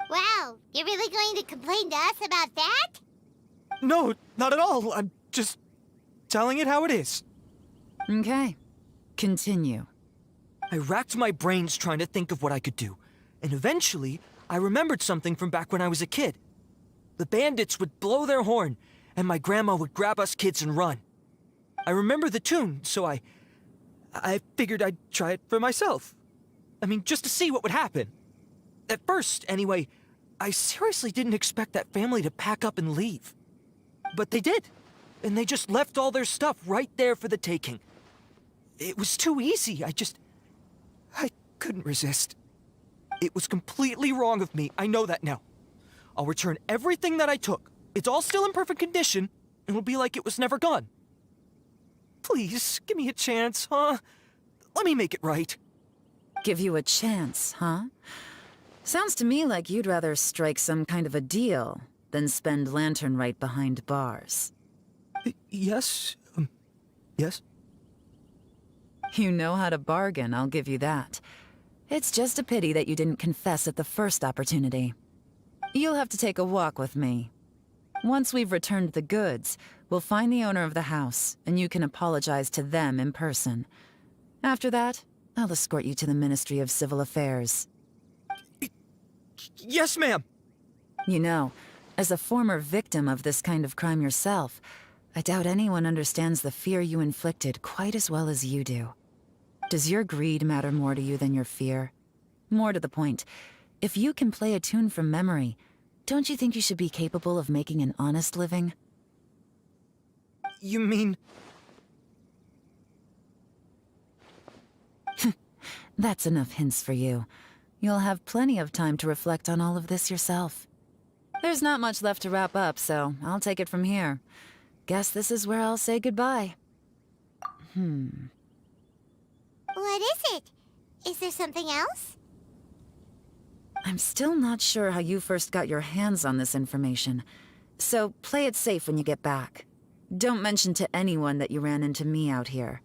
Speaker 2: Wow, you're really going to complain to us about that?
Speaker 14: No, not at all. I'm just telling it how it is.
Speaker 13: Okay, continue.
Speaker 14: I racked my brains trying to think of what I could do, and eventually, I remembered something from back when I was a kid. The bandits would blow their horn, and my grandma would grab us kids and run. I remember the tune, so I figured I'd try it for myself. I mean, just to see what would happen. At first, anyway, I seriously didn't expect that family to pack up and leave. But they did, and they just left all their stuff right there for the taking. It was too easy, I couldn't resist. It was completely wrong of me, I know that now. I'll return everything that I took. It's all still in perfect condition, and it'll be like it was never gone. Please, give me a chance, huh? Let me make it right.
Speaker 13: Give you a chance, huh? Sounds to me like you'd rather strike some kind of a deal than spend Lantern Right behind bars.
Speaker 14: Yes? Yes?
Speaker 13: You know how to bargain, I'll give you that. It's just a pity that you didn't confess at the first opportunity. You'll have to take a walk with me. Once we've returned the goods, we'll find the owner of the house, and you can apologize to them in person. After that, I'll escort you to the Ministry of Civil Affairs.
Speaker 14: Yes, ma'am!
Speaker 13: You know, as a former victim of this kind of crime yourself, I doubt anyone understands the fear you inflicted quite as well as you do. Does your greed matter more to you than your fear? More to the point, if you can play a tune from memory, don't you think you should be capable of making an honest living?
Speaker 14: You mean...
Speaker 13: That's enough hints for you. You'll have plenty of time to reflect on all of this yourself. There's not much left to wrap up, so I'll take it from here. Guess this is where I'll say goodbye.
Speaker 2: What is it? Is there something else?
Speaker 13: I'm still not sure how you first got your hands on this information, so play it safe when you get back. Don't mention to anyone that you ran into me out here.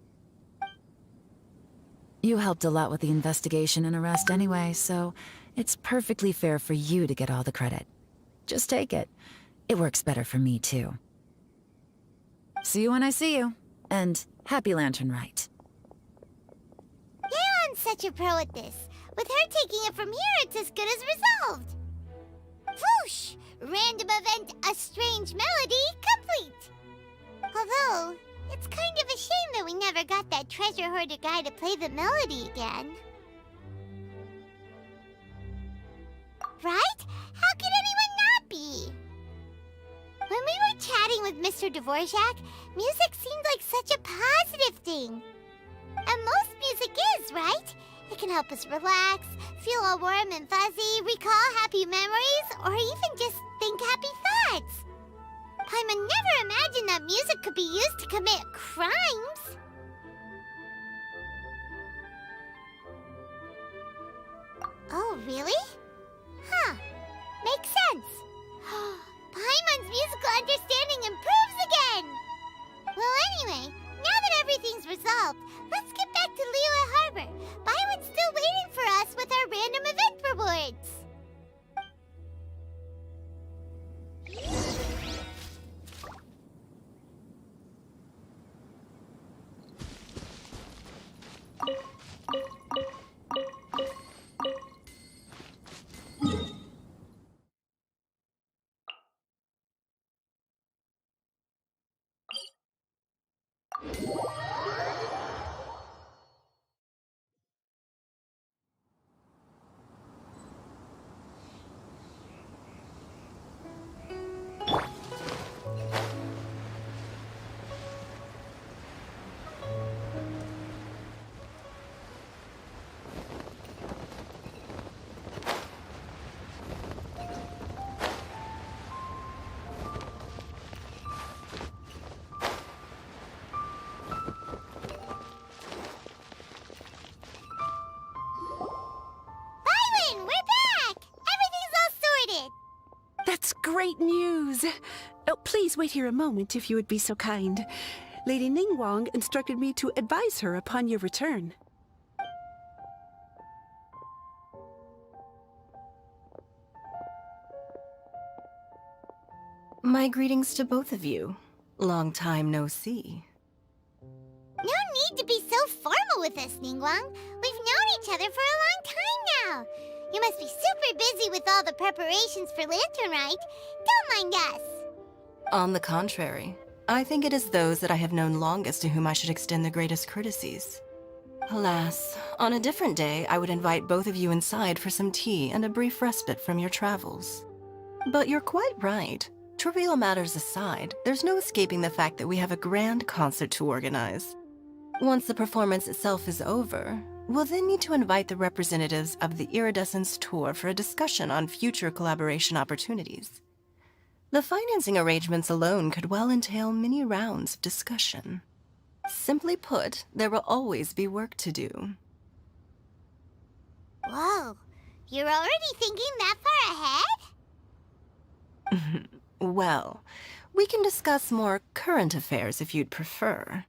Speaker 13: You helped a lot with the investigation and arrest anyway, so it's perfectly fair for you to get all the credit. Just take it. It works better for me, too. See you when I see you. And Happy Lantern Rite.
Speaker 2: Yeon's such a pro at this. With her taking it from here, it's as good as resolved. Whoosh! Random event, a strange melody, complete! Although, it's kind of a shame that we never got that treasure hoarder guy to play the melody again. Right? How could anyone not be? When we were chatting with Mr. Dvorak, music seemed like such a positive thing. And most music is, right? It can help us relax, feel all warm and fuzzy, recall happy memories, or even just think happy thoughts. Paimon never imagined that music could be used to commit crimes. Oh, really? Huh. Makes sense. Paimon's musical understanding improves again! Well, anyway, now that everything's resolved, let's get back to Liyue Harbor. Byron's still waiting for us with our random event rewards.
Speaker 12: That's great news! Oh, please wait here a moment if you would be so kind. Lady Ningguang instructed me to advise her upon your return.
Speaker 15: My greetings to both of you. Long time no see.
Speaker 2: No need to be so formal with us, Ningguang. We've known each other for a long time now. You must be super busy with all the preparations for Lantern Rite. Don't mind us.
Speaker 15: On the contrary, I think it is those that I have known longest to whom I should extend the greatest courtesies. Alas, on a different day, I would invite both of you inside for some tea and a brief respite from your travels. But you're quite right. Trivial matters aside, there's no escaping the fact that we have a grand concert to organize. Once the performance itself is over, we'll then need to invite the representatives of the Iridescence Tour for a discussion on future collaboration opportunities. The financing arrangements alone could well entail many rounds of discussion. Simply put, there will always be work to do.
Speaker 2: Whoa, you're already thinking that far ahead?
Speaker 15: Well, we can discuss more current affairs if you'd prefer.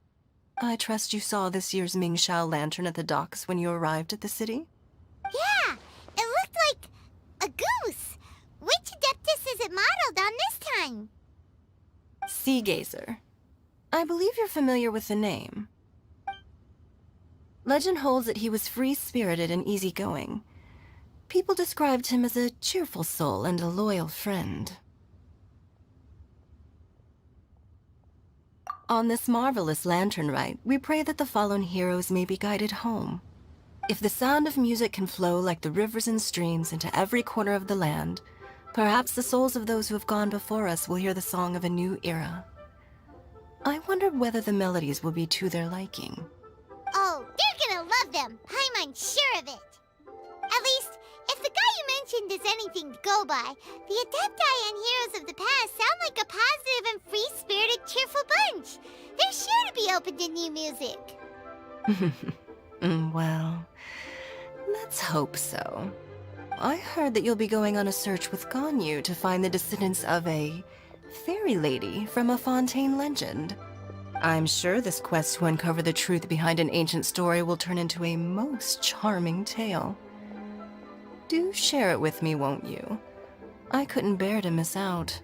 Speaker 15: I trust you saw this year's Mingxiao lantern at the docks when you arrived at the city?
Speaker 2: Yeah, it looked like a goose. Which Adeptus is it modeled on this time?
Speaker 15: Sea Gazer. I believe you're familiar with the name. Legend holds that he was free-spirited and easygoing. People described him as a cheerful soul and a loyal friend. On this marvelous lantern rite, we pray that the fallen heroes may be guided home. If the sound of music can flow like the rivers and streams into every corner of the land, perhaps the souls of those who have gone before us will hear the song of a new era. I wonder whether the melodies will be to their liking.
Speaker 2: Oh, they're gonna love them. Paimon's sure of it. At least, if the guy you mentioned is anything to go by, the Adepti and heroes of the past sound like a positive and free-spirited, cheerful bunch. They're sure to be open to new music.
Speaker 15: Well, let's hope so. I heard that you'll be going on a search with Ganyu to find the descendants of a fairy lady from a Fontaine legend. I'm sure this quest to uncover the truth behind an ancient story will turn into a most charming tale. Do share it with me, won't you? I couldn't bear to miss out.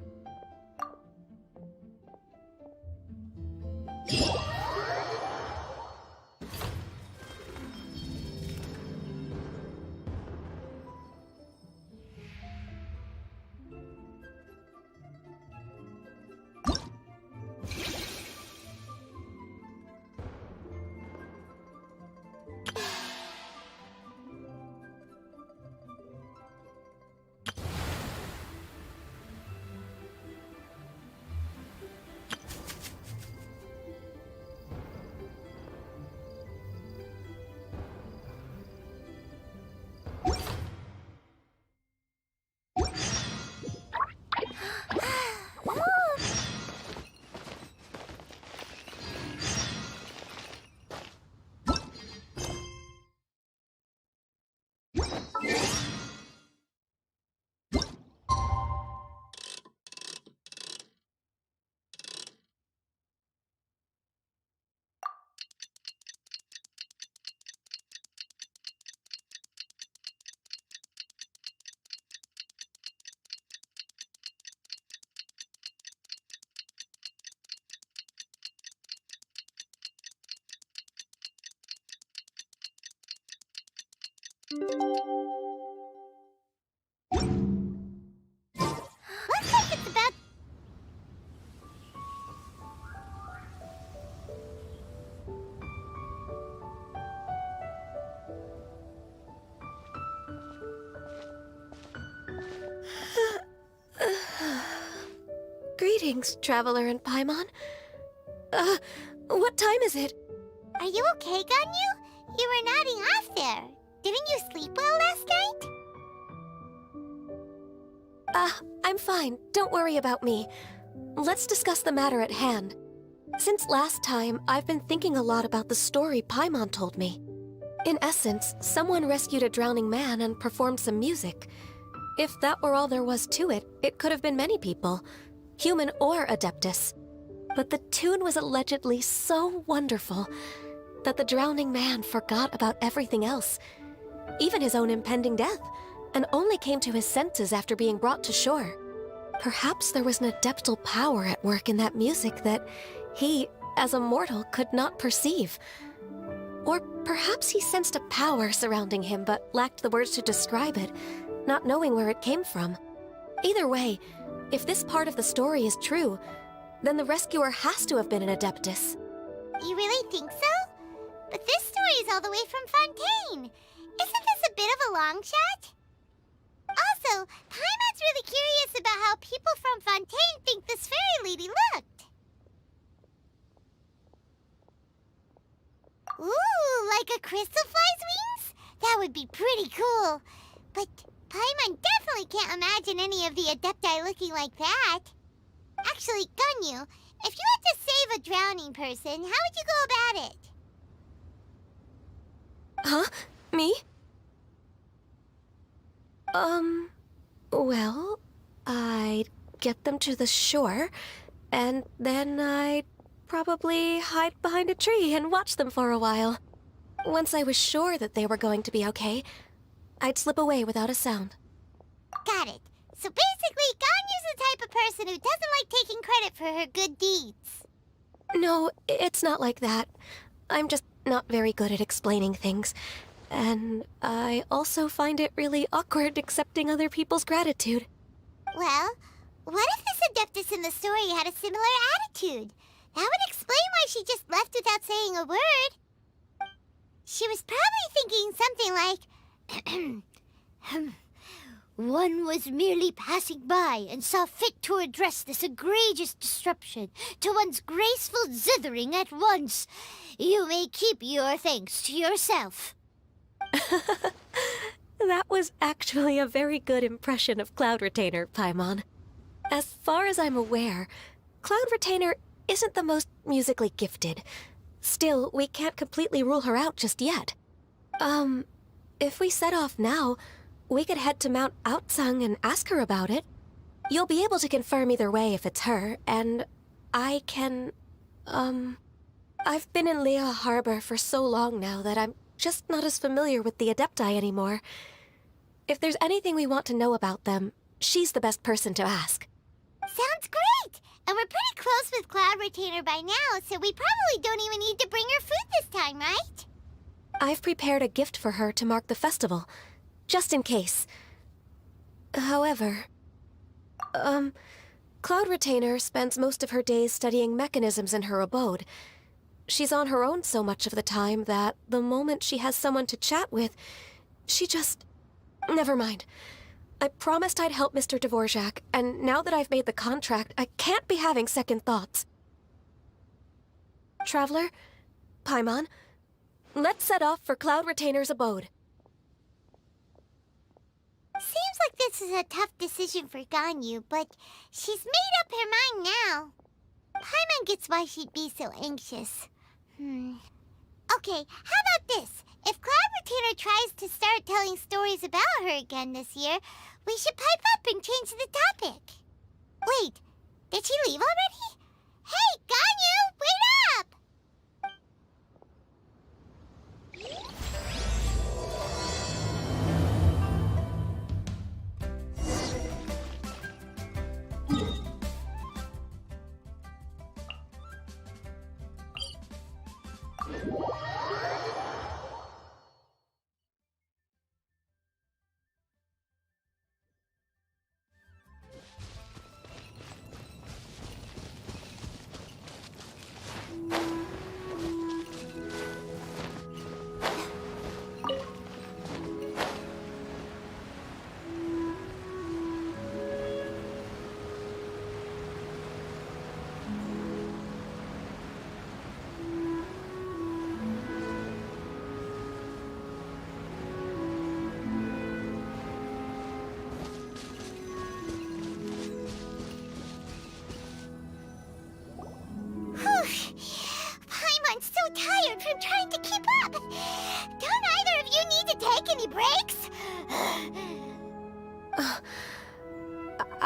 Speaker 2: Looks like it's about...
Speaker 8: Greetings, Traveler and Paimon. What time is it?
Speaker 2: Are you okay, Ganyu? You were nodding off there. Didn't you sleep well last night?
Speaker 8: I'm fine. Don't worry about me. Let's discuss the matter at hand. Since last time, I've been thinking a lot about the story Paimon told me. In essence, someone rescued a drowning man and performed some music. If that were all there was to it, it could have been many people, human or Adeptus. But the tune was allegedly so wonderful that the drowning man forgot about everything else, even his own impending death, and only came to his senses after being brought to shore. Perhaps there was an adeptal power at work in that music that he, as a mortal, could not perceive. Or perhaps he sensed a power surrounding him but lacked the words to describe it, not knowing where it came from. Either way, if this part of the story is true, then the rescuer has to have been an Adeptus.
Speaker 2: You really think so? But this story is all the way from Fontaine. Isn't this a bit of a long shot? Also, Paimon's really curious about how people from Fontaine think this fairy lady looked. Ooh, like a crystal fly's wings? That would be pretty cool. But Paimon definitely can't imagine any of the Adepti looking like that. Actually, Ganyu, if you had to save a drowning person, how would you go about it?
Speaker 8: Huh? Me? Well, I'd get them to the shore, and then I'd probably hide behind a tree and watch them for a while. Once I was sure that they were going to be okay, I'd slip away without a sound.
Speaker 2: Got it. So basically, Ganyu's the type of person who doesn't like taking credit for her good deeds.
Speaker 8: No, it's not like that. I'm just not very good at explaining things. And I also find it really awkward accepting other people's gratitude.
Speaker 2: Well, what if this Adeptus in the story had a similar attitude? That would explain why she just left without saying a word. She was probably thinking something like, one was merely passing by and saw fit to address this egregious disruption to one's graceful zithering at once. You may keep your thanks to yourself.
Speaker 8: That was actually a very good impression of Cloud Retainer, Paimon. As far as I'm aware, Cloud Retainer isn't the most musically gifted. Still, we can't completely rule her out just yet. If we set off now, we could head to Mount Outsung and ask her about it. You'll be able to confirm either way if it's her, and I can, I've been in Lea Harbor for so long now that I'm just not as familiar with the Adepti anymore. If there's anything we want to know about them, she's the best person to ask.
Speaker 2: Sounds great! And we're pretty close with Cloud Retainer by now, so we probably don't even need to bring her food this time, right?
Speaker 8: I've prepared a gift for her to mark the festival, just in case. However, Cloud Retainer spends most of her days studying mechanisms in her abode. She's on her own so much of the time that the moment she has someone to chat with, she just... Never mind. I promised I'd help Mr. Dvorak, and now that I've made the contract, I can't be having second thoughts. Traveler, Paimon, let's set off for Cloud Retainer's abode.
Speaker 2: Seems like this is a tough decision for Ganyu, but she's made up her mind now. Paimon gets why she'd be so anxious. Okay, how about this? If Cloud Retainer tries to start telling stories about her again this year, we should pipe up and change the topic. Wait, did she leave already? Hey, Ganyu, wait up!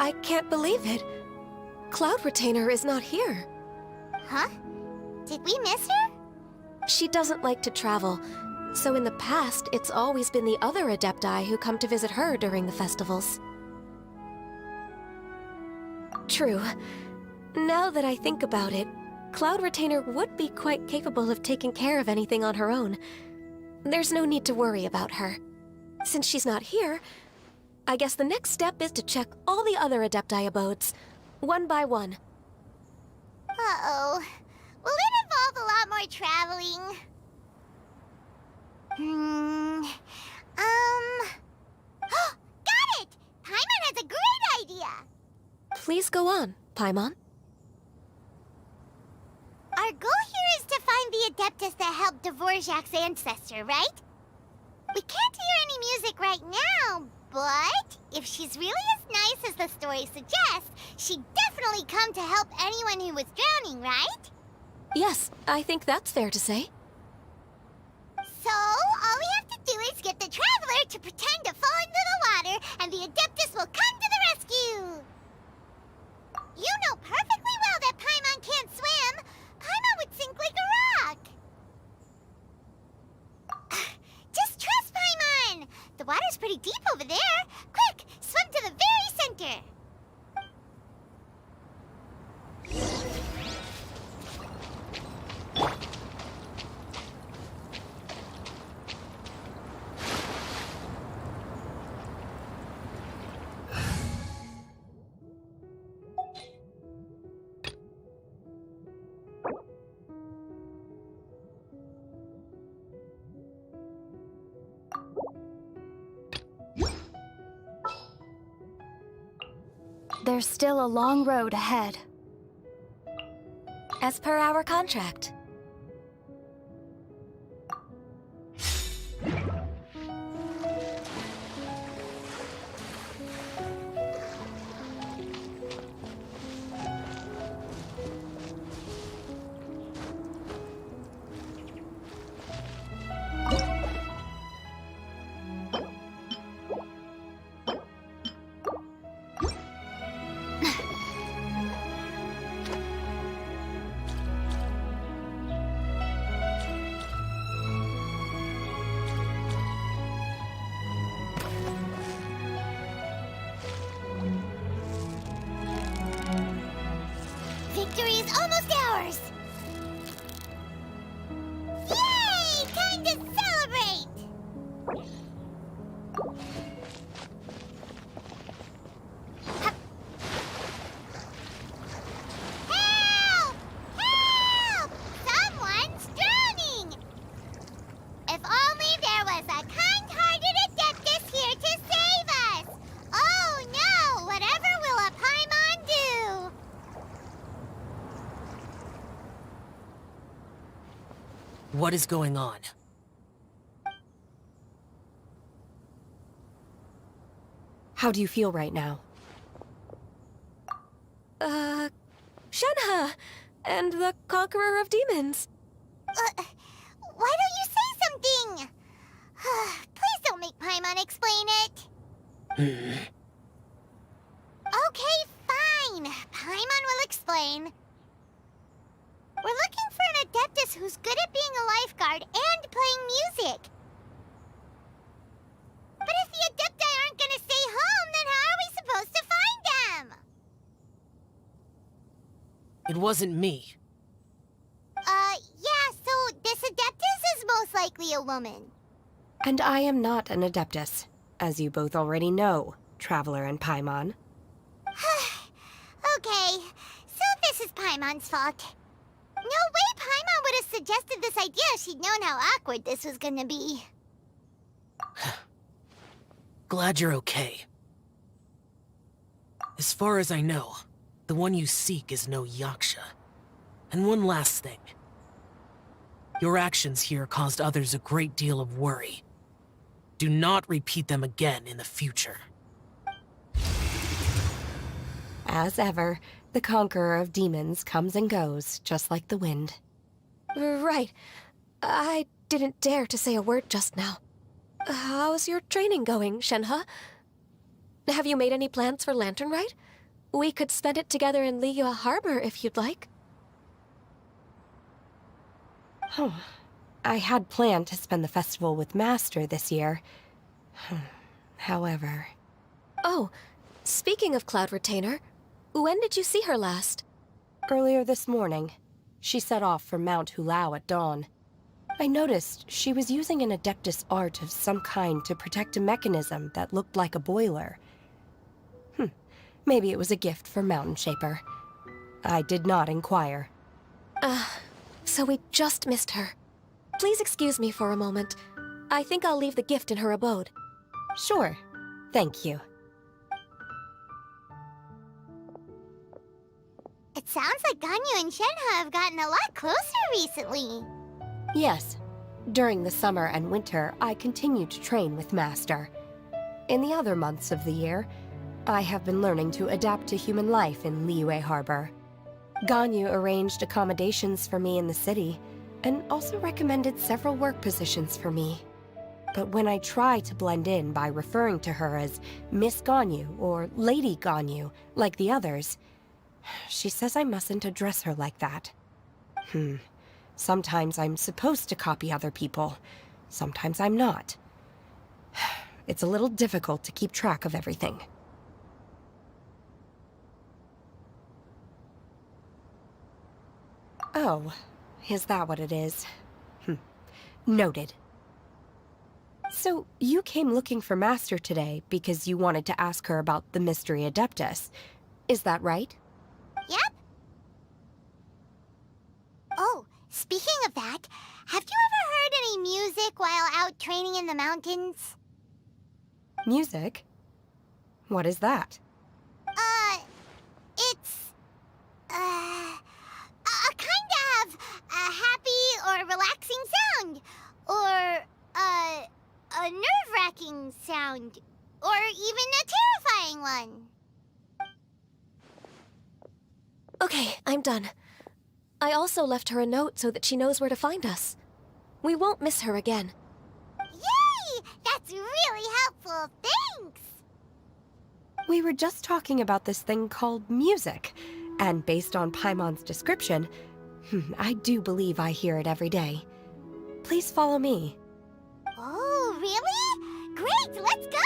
Speaker 8: I can't believe it. Cloud Retainer is not here.
Speaker 2: Huh? Did we miss her?
Speaker 8: She doesn't like to travel, so in the past, it's always been the other Adepti who come to visit her during the festivals. True. Now that I think about it, Cloud Retainer would be quite capable of taking care of anything on her own. There's no need to worry about her. Since she's not here, I guess the next step is to check all the other Adepti abodes, one by one.
Speaker 2: Uh-oh. Will it involve a lot more traveling? Got it! Paimon has a great idea!
Speaker 8: Please go on, Paimon.
Speaker 2: Our goal here is to find the Adeptus that helped Dvorak's ancestor, right? We can't hear any music right now, but if she's really as nice as the story suggests, she'd definitely come to help anyone who was drowning, right?
Speaker 8: Yes, I think that's fair to say.
Speaker 2: So, all we have to do is get the Traveler to pretend to fall into the water, and the Adeptus will come to the rescue! You know perfectly well that Paimon can't swim! Paimon would sink like a rock! Just trust Paimon! The water's pretty deep over there! Quick, swim to the very center!
Speaker 10: There's still a long road ahead.
Speaker 8: As per our contract.
Speaker 2: Victory is almost ours! Yay! Time to celebrate! Help! Help! Someone's drowning! If only there was a kind-hearted Adeptus here to save us! Oh no! Whatever will a Paimon do?
Speaker 14: What is going on?
Speaker 8: How do you feel right now? Shenhe! And the Conqueror of Demons.
Speaker 2: Why don't you say something? Please don't make Paimon explain it. Okay, fine. Paimon will explain. We're looking for an Adeptus who's good at being a lifeguard and playing music. But if the Adepti aren't gonna stay home, then how are we supposed to find them?
Speaker 14: It wasn't me.
Speaker 2: Yeah, so this Adeptus is most likely a woman.
Speaker 8: And I am not an Adeptus, as you both already know, Traveler and Paimon.
Speaker 2: Okay, so this is Paimon's fault. No way Paimon would have suggested this idea if she'd known how awkward this was gonna be.
Speaker 14: Glad you're okay. As far as I know, the one you seek is no Yaksha. And one last thing. Your actions here caused others a great deal of worry. Do not repeat them again in the future.
Speaker 8: As ever, the Conqueror of Demons comes and goes, just like the wind. Right. I didn't dare to say a word just now. How's your training going, Shenhe? Have you made any plans for Lantern Rite? We could spend it together in Liyue Harbor if you'd like.
Speaker 16: Oh, I had planned to spend the festival with Master this year. However...
Speaker 8: Oh, speaking of Cloud Retainer, when did you see her last?
Speaker 16: Earlier this morning. She set off for Mount Hulao at dawn. I noticed she was using an Adeptus art of some kind to protect a mechanism that looked like a boiler. Maybe it was a gift for Mountain Shaper. I did not inquire.
Speaker 8: So we just missed her. Please excuse me for a moment. I think I'll leave the gift in her abode.
Speaker 16: Sure. Thank you.
Speaker 2: It sounds like Ganyu and Shenhe have gotten a lot closer recently.
Speaker 16: Yes. During the summer and winter, I continued to train with Master. In the other months of the year, I have been learning to adapt to human life in Liyue Harbor. Ganyu arranged accommodations for me in the city, and also recommended several work positions for me. But when I try to blend in by referring to her as Miss Ganyu or Lady Ganyu, like the others, she says I mustn't address her like that. Sometimes I'm supposed to copy other people. Sometimes I'm not. It's a little difficult to keep track of everything. Oh, is that what it is? Noted. So, you came looking for Master today because you wanted to ask her about the Mystery Adeptus. Is that right?
Speaker 2: Yep. Oh, speaking of that, have you ever heard any music while out training in the mountains?
Speaker 16: Music? What is that?
Speaker 2: It's... a kind of a happy or relaxing sound. Or, a nerve-wracking sound. Or even a terrifying one.
Speaker 8: Okay, I'm done. I also left her a note so that she knows where to find us. We won't miss her again.
Speaker 2: Yay! That's really helpful. Thanks!
Speaker 16: We were just talking about this thing called music, and based on Paimon's description, I do believe I hear it every day. Please follow me.
Speaker 2: Oh, really? Great, let's go!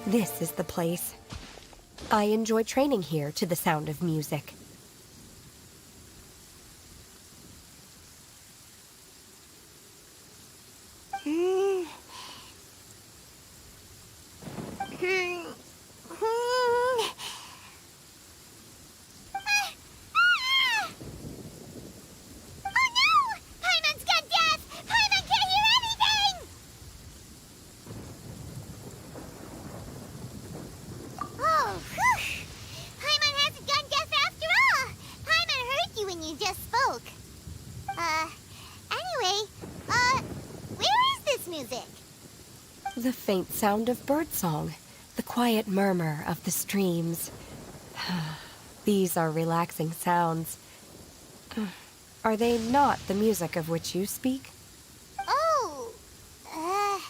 Speaker 16: This is the place. I enjoy training here to the sound of music. The faint sound of birdsong, the quiet murmur of the streams. These are relaxing sounds. Are they not the music of which you speak?
Speaker 2: Oh, Paimon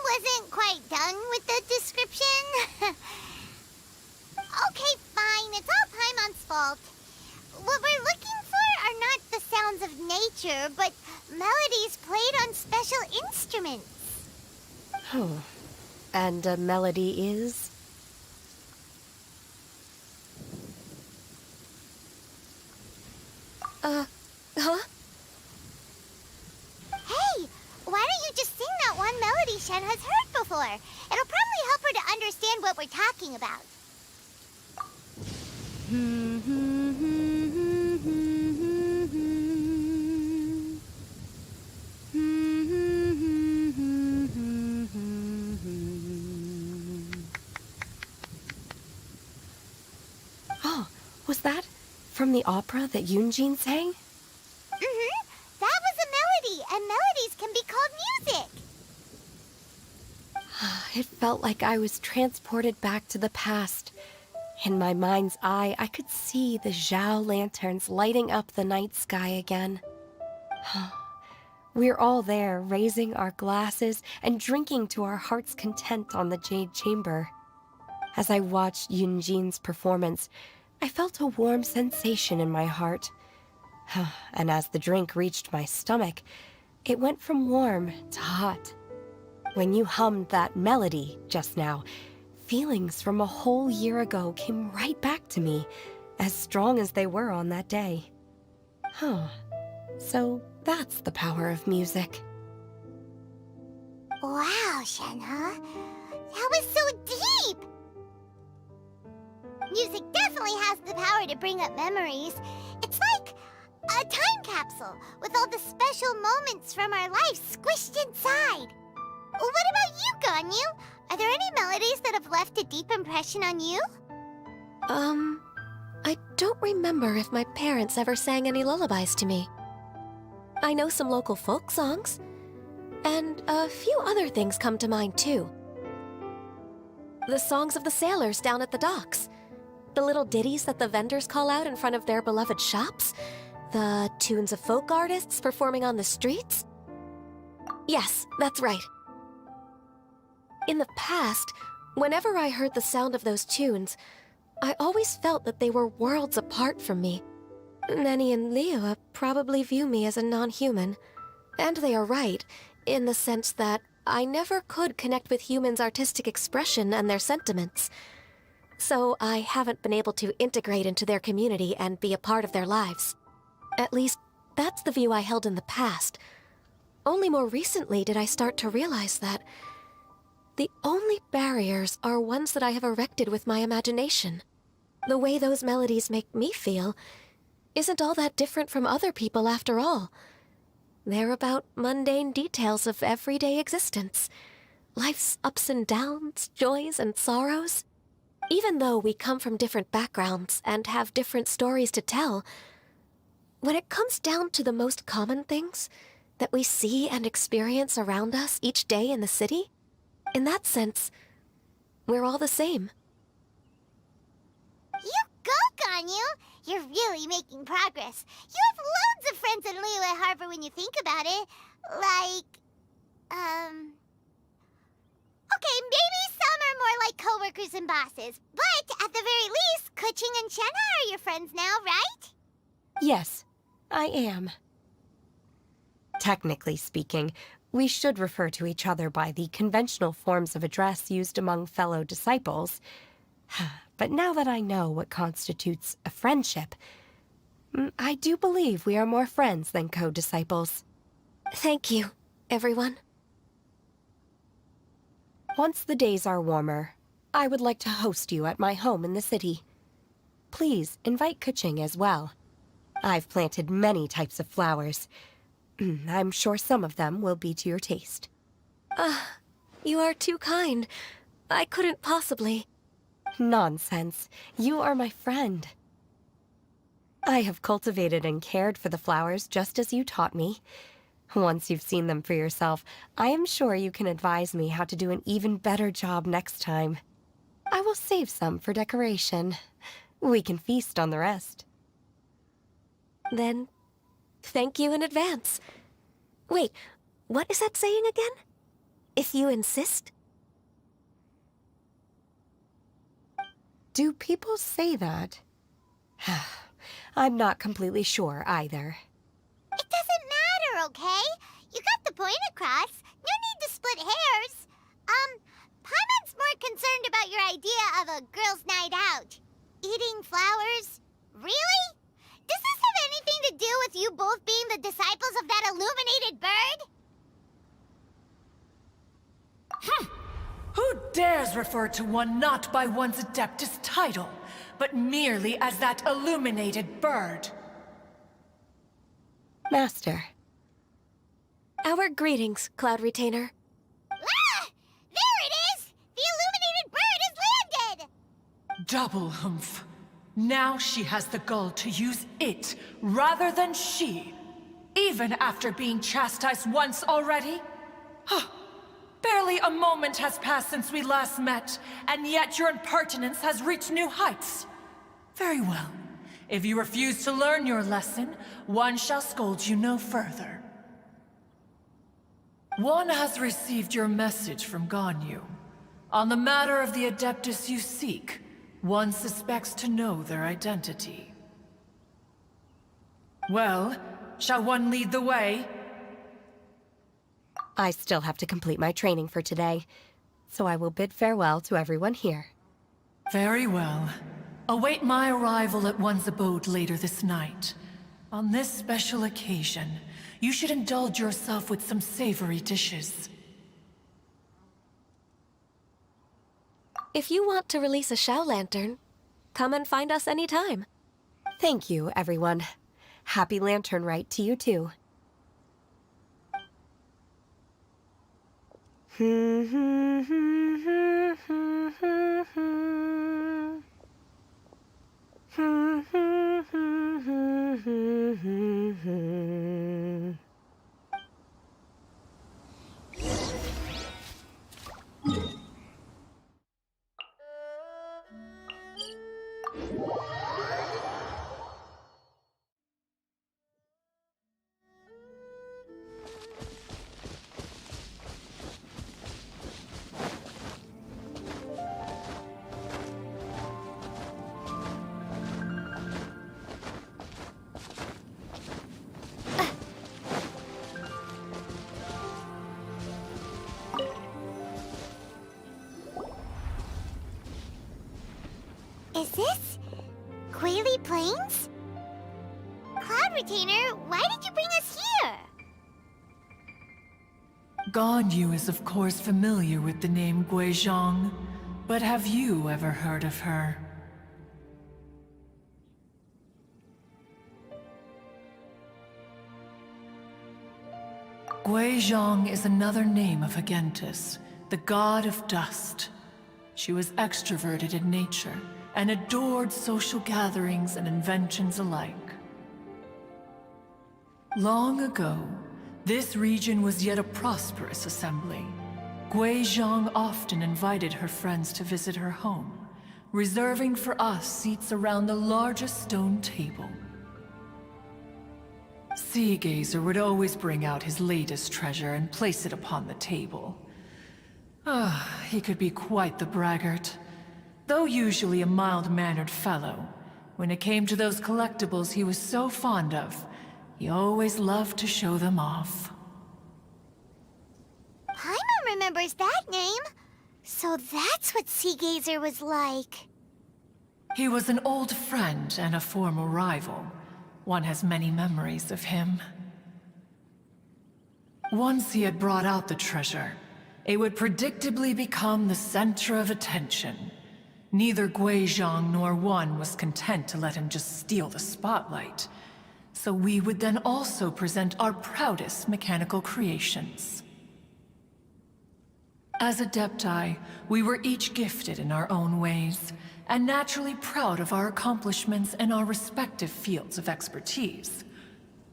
Speaker 2: wasn't quite done with the description. Okay, fine, it's all Paimon's fault. of nature, but melodies played on special instruments.
Speaker 16: Oh. And a melody is?
Speaker 8: Huh?
Speaker 2: Hey, why don't you just sing that one melody Shen has heard before? It'll probably help her to understand what we're talking about.
Speaker 16: Oh, was that from the opera that Yunjin sang?
Speaker 2: That was a melody, and melodies can be called music.
Speaker 16: It felt like I was transported back to the past. In my mind's eye, I could see the Zhao lanterns lighting up the night sky again. We're all there, raising our glasses and drinking to our heart's content on the Jade Chamber. As I watched Yunjin's performance, I felt a warm sensation in my heart. And as the drink reached my stomach, it went from warm to hot. When you hummed that melody just now, feelings from a whole year ago came right back to me, as strong as they were on that day. So that's the power of music.
Speaker 2: Wow, Shenhe. That was so deep! Music definitely has the power to bring up memories. It's like a time capsule with all the special moments from our lives squished inside. What about you, Ganyu? Are there any melodies that have left a deep impression on you?
Speaker 8: I don't remember if my parents ever sang any lullabies to me. I know some local folk songs, and a few other things come to mind too. The songs of the sailors down at the docks, the little ditties that the vendors call out in front of their beloved shops, the tunes of folk artists performing on the streets. Yes, that's right. In the past, whenever I heard the sound of those tunes, I always felt that they were worlds apart from me. Nenny and Liyue probably view me as a non-human. And they are right, in the sense that I never could connect with humans' artistic expression and their sentiments. So I haven't been able to integrate into their community and be a part of their lives. At least, that's the view I held in the past. Only more recently did I start to realize that the only barriers are ones that I have erected with my imagination. The way those melodies make me feel isn't all that different from other people after all. They're about mundane details of everyday existence. Life's ups and downs, joys and sorrows. Even though we come from different backgrounds and have different stories to tell, when it comes down to the most common things that we see and experience around us each day in the city, in that sense, we're all the same.
Speaker 2: You go, Ganyu! You're really making progress. You have loads of friends in Liyue Harbor when you think about it. Okay, maybe some are more like coworkers and bosses. But at the very least, Keqing and Shenhe are your friends now, right?
Speaker 16: Yes, I am. Technically speaking, we should refer to each other by the conventional forms of address used among fellow disciples. But now that I know what constitutes a friendship, I do believe we are more friends than co-disciples.
Speaker 8: Thank you, everyone.
Speaker 16: Once the days are warmer, I would like to host you at my home in the city. Please invite Keqing as well. I've planted many types of flowers. I'm sure some of them will be to your taste.
Speaker 8: You are too kind. I couldn't possibly.
Speaker 16: Nonsense. You are my friend. I have cultivated and cared for the flowers just as you taught me. Once you've seen them for yourself, I am sure you can advise me how to do an even better job next time. I will save some for decoration. We can feast on the rest.
Speaker 8: Then, thank you in advance. Wait, what is that saying again? If you insist?
Speaker 16: Do people say that? I'm not completely sure either.
Speaker 2: It's okay? You got the point across. No need to split hairs. Paimon's more concerned about your idea of a girls' night out. Eating flowers? Really? Does this have anything to do with you both being the disciples of that illuminated bird?
Speaker 17: Who dares refer to one not by one's Adeptus title, but merely as that illuminated bird?
Speaker 16: Master.
Speaker 8: Our greetings, Cloud Retainer.
Speaker 2: Ah! There it is! The illuminated bird has landed!
Speaker 17: Double humph. Now she has the gall to use it rather than she, even after being chastised once already? Barely a moment has passed since we last met, and yet your impertinence has reached new heights. Very well. If you refuse to learn your lesson, one shall scold you no further. One has received your message from Ganyu. On the matter of the Adeptus you seek, one suspects to know their identity. Well, shall one lead the way?
Speaker 16: I still have to complete my training for today, so I will bid farewell to everyone here.
Speaker 17: Very well. Await my arrival at one's abode later this night. On this special occasion, you should indulge yourself with some savory dishes.
Speaker 8: If you want to release a Shao Lantern, come and find us anytime.
Speaker 16: Thank you, everyone. Happy Lantern Rite to you too.
Speaker 2: Is this Quaily Plains? Cloud Retainer, why did you bring us here?
Speaker 17: Ganyu is of course familiar with the name Guizhong, but have you ever heard of her? Guizhong is another name of Agentis, the god of dust. She was extroverted in nature, and adored social gatherings and inventions alike. Long ago, this region was yet a prosperous assembly. Guizhong often invited her friends to visit her home, reserving for us seats around the largest stone table. Sea Gazer would always bring out his latest treasure and place it upon the table. He could be quite the braggart. Though usually a mild-mannered fellow, when it came to those collectibles he was so fond of, he always loved to show them off.
Speaker 2: Paimon remembers that name. So that's what Sea Gazer was like.
Speaker 17: He was an old friend and a former rival. One has many memories of him. Once he had brought out the treasure, it would predictably become the center of attention. Neither Guizhong nor one was content to let him just steal the spotlight. So we would then also present our proudest mechanical creations. As Adepti, we were each gifted in our own ways, and naturally proud of our accomplishments in our respective fields of expertise.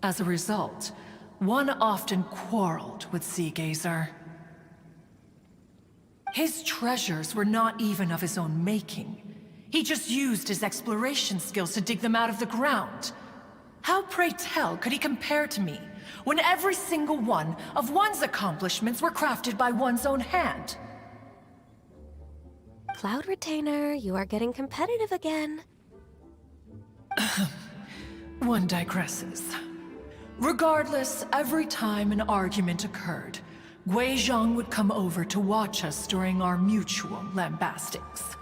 Speaker 17: As a result, one often quarreled with Sea Gazer. His treasures were not even of his own making. He just used his exploration skills to dig them out of the ground. How, pray tell, could he compare to me, when every single one of one's accomplishments were crafted by one's own hand?
Speaker 8: Cloud Retainer, you are getting competitive again.
Speaker 17: One digresses. Regardless, every time an argument occurred, Guizhong would come over to watch us during our mutual lambastics.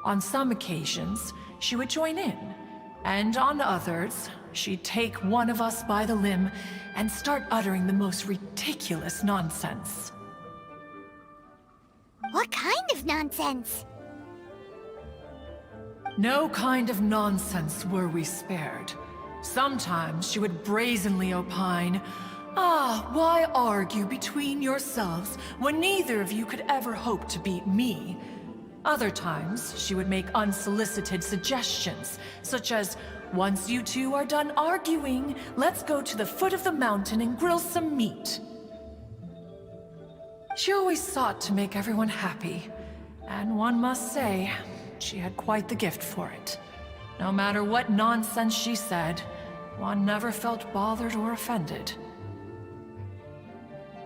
Speaker 17: On some occasions, she would join in, and on others, she'd take one of us by the limb and start uttering the most ridiculous nonsense.
Speaker 2: What kind of nonsense?
Speaker 17: No kind of nonsense were we spared. Sometimes she would brazenly opine, why argue between yourselves when neither of you could ever hope to beat me? Other times, she would make unsolicited suggestions, such as, once you two are done arguing, let's go to the foot of the mountain and grill some meat. She always sought to make everyone happy, and one must say, she had quite the gift for it. No matter what nonsense she said, one never felt bothered or offended.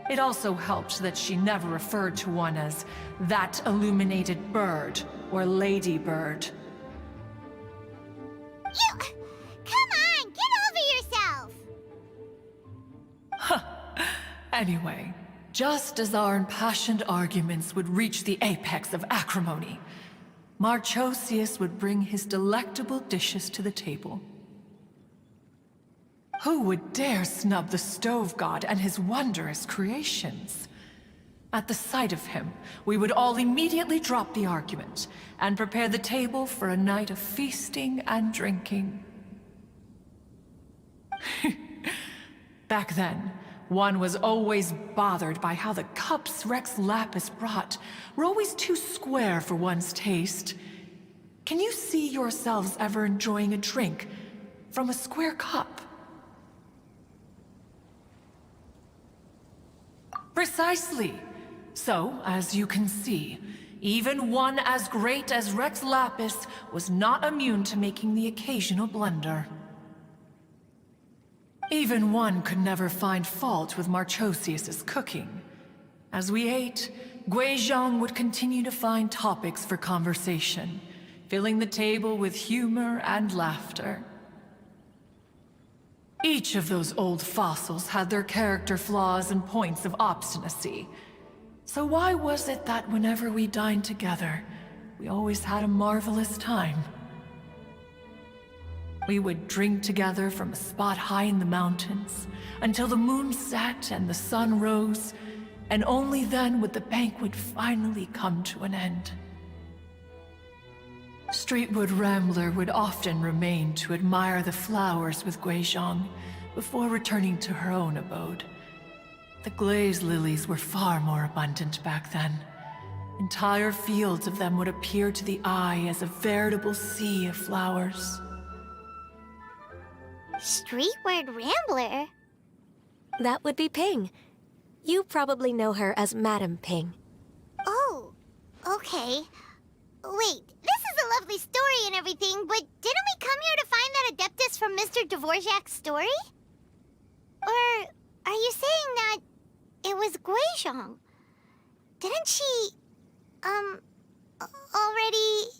Speaker 17: It also helped that she never referred to one as that illuminated bird or ladybird.
Speaker 2: Come on, get over yourself!
Speaker 17: Anyway, just as our impassioned arguments would reach the apex of acrimony, Marchosius would bring his delectable dishes to the table. Who would dare snub the stove god and his wondrous creations? At the sight of him, we would all immediately drop the argument and prepare the table for a night of feasting and drinking. Back then, one was always bothered by how the cups Rex Lapis brought were always too square for one's taste. Can you see yourselves ever enjoying a drink from a square cup? Precisely. So, as you can see, even one as great as Rex Lapis was not immune to making the occasional blunder. Even one could never find fault with Marchosius's cooking. As we ate, Guizhong would continue to find topics for conversation, filling the table with humor and laughter. Each of those old fossils had their character flaws and points of obstinacy. So why was it that whenever we dined together, we always had a marvelous time? We would drink together from a spot high in the mountains, until the moon set and the sun rose, and only then would the banquet finally come to an end. Streetwood Rambler would often remain to admire the flowers with Guizhong before returning to her own abode. The glaze lilies were far more abundant back then. Entire fields of them would appear to the eye as a veritable sea of flowers.
Speaker 2: Streetward Rambler?
Speaker 8: That would be Ping. You probably know her as Madam Ping.
Speaker 2: Oh, okay. Wait, this is a lovely story and everything, but didn't we come here to find that Adeptus from Mr. Dvorak's story? Or are you saying that it was Guizhong? Didn't she, already,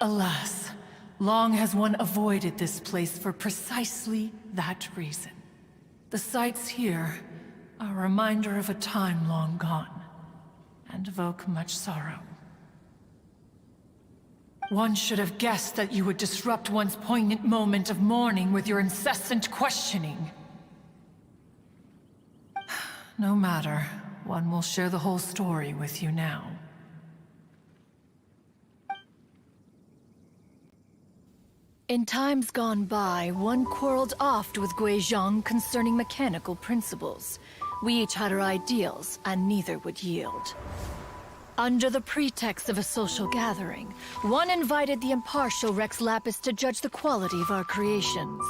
Speaker 17: Alas, long has one avoided this place for precisely that reason. The sights here are a reminder of a time long gone, and evoke much sorrow. One should have guessed that you would disrupt one's poignant moment of mourning with your incessant questioning. No matter, one will share the whole story with you now.
Speaker 18: In times gone by, one quarreled oft with Guizhong concerning mechanical principles. We each had our ideals, and neither would yield. Under the pretext of a social gathering, one invited the impartial Rex Lapis to judge the quality of our creations.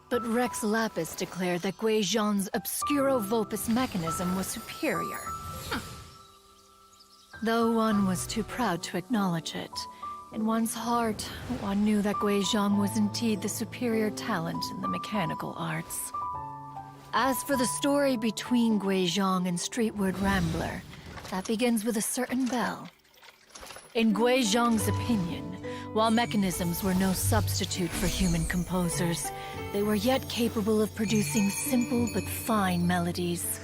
Speaker 18: But Rex Lapis declared that Guizhong's Obscuro Vulpus mechanism was superior. Though one was too proud to acknowledge it, in one's heart, one knew that Guizhong was indeed the superior talent in the mechanical arts. As for the story between Guizhong and Streetward Rambler, that begins with a certain bell. In Guizhong's opinion, While mechanisms were no substitute for human composers, they were yet capable of producing simple but fine melodies.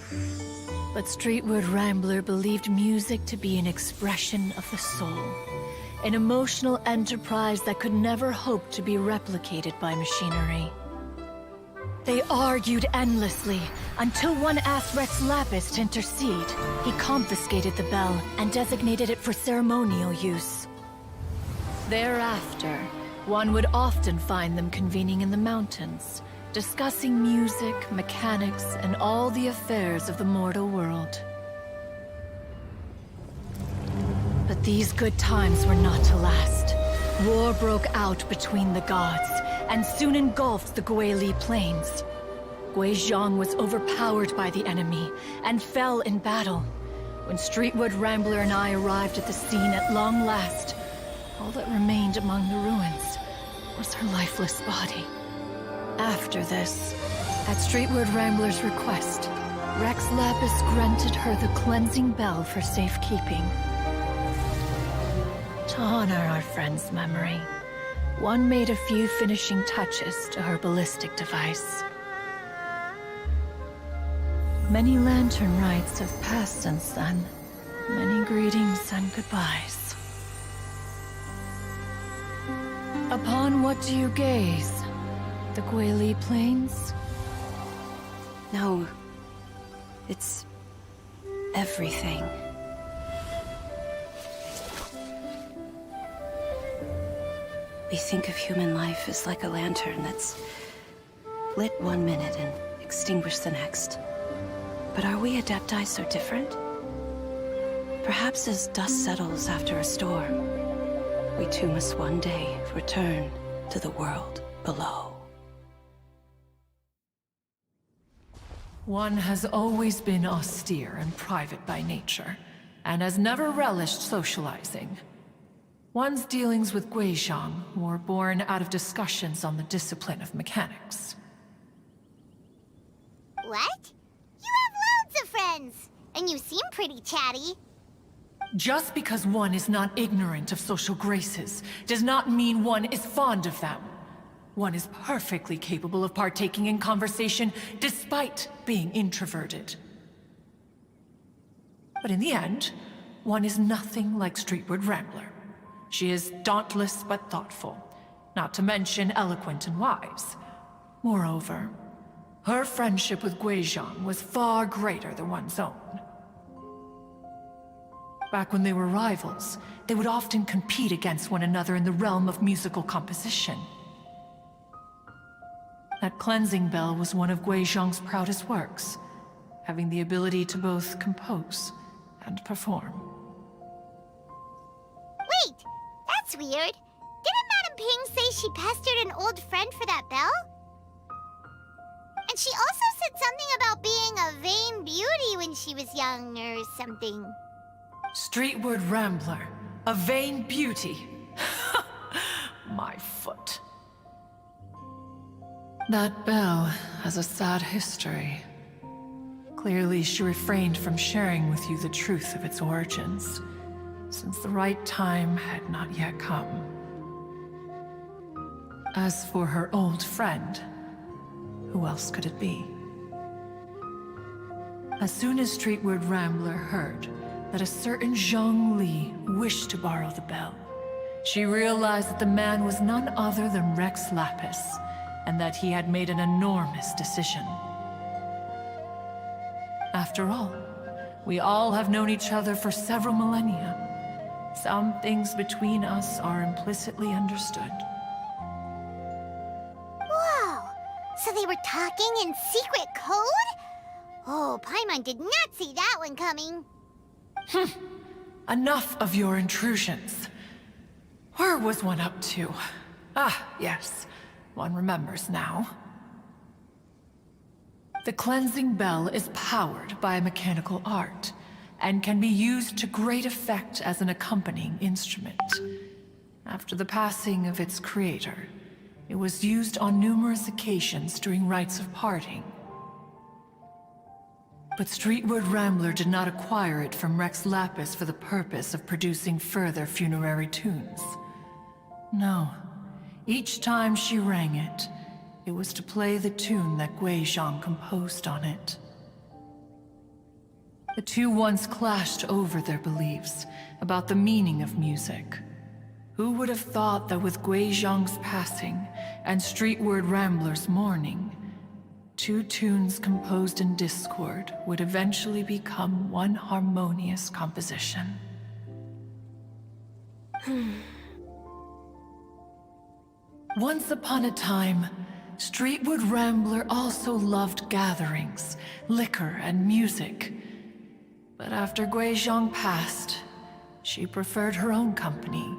Speaker 18: But Streetwood Rambler believed music to be an expression of the soul, an emotional enterprise that could never hope to be replicated by machinery. They argued endlessly, until one asked Rex Lapis to intercede. He confiscated the bell and designated it for ceremonial use. Thereafter, one would often find them convening in the mountains, discussing music, mechanics, and all the affairs of the mortal world. But these good times were not to last. War broke out between the gods, and soon engulfed the Guili Plains. Guizhong was overpowered by the enemy, and fell in battle. When Streetwood Rambler and I arrived at the scene at long last, all that remained among the ruins was her lifeless body. After this, at Streetwood Rambler's request, Rex Lapis granted her the cleansing bell for safekeeping. To honor our friend's memory, one made a few finishing touches to her ballistic device. Many lantern rites have passed since then. Many greetings and goodbyes. Upon what do you gaze? The Guili Plains?
Speaker 7: No. It's everything. We think of human life as like a lantern that's lit one minute and extinguished the next. But are we Adepti so different? Perhaps as dust settles after a storm, we too must one day return to the world below.
Speaker 17: One has always been austere and private by nature, and has never relished socializing. One's dealings with Guizhong were born out of discussions on the discipline of mechanics.
Speaker 2: What? You have loads of friends, and you seem pretty chatty.
Speaker 17: Just because one is not ignorant of social graces does not mean one is fond of them. One is perfectly capable of partaking in conversation despite being introverted. But in the end, one is nothing like Streetwood Rambler. She is dauntless but thoughtful, not to mention eloquent and wise. Moreover, her friendship with Guizhong was far greater than one's own. Back when they were rivals, they would often compete against one another in the realm of musical composition. That cleansing bell was one of Guizhong's proudest works, having the ability to both compose and perform.
Speaker 2: Wait! That's weird. Didn't Madame Ping say she pestered an old friend for that bell? And she also said something about being a vain beauty when she was young or something.
Speaker 17: Streetwood Rambler, a vain beauty. My foot. That bell has a sad history. Clearly, she refrained from sharing with you the truth of its origins, since the right time had not yet come. As for her old friend, who else could it be? As soon as Streetwood Rambler heard that a certain Zhang Li wished to borrow the bell, she realized that the man was none other than Rex Lapis, and that he had made an enormous decision. After all, we all have known each other for several millennia. Some things between us are implicitly understood.
Speaker 2: Whoa! So they were talking in secret code? Oh, Paimon did not see that one coming.
Speaker 17: Enough of your intrusions. Where was one up to? Ah, yes. One remembers now. The cleansing bell is powered by a mechanical art, and can be used to great effect as an accompanying instrument. After the passing of its creator, it was used on numerous occasions during rites of parting. But Streetwood Rambler did not acquire it from Rex Lapis for the purpose of producing further funerary tunes. No. Each time she rang it, it was to play the tune that Guizhong composed on it. The two once clashed over their beliefs about the meaning of music. Who would have thought that with Guizhong's passing and Streetward Rambler's mourning, two tunes composed in discord would eventually become one harmonious composition? Once upon a time, Streetwood Rambler also loved gatherings, liquor, and music. But after Guizhong passed, she preferred her own company.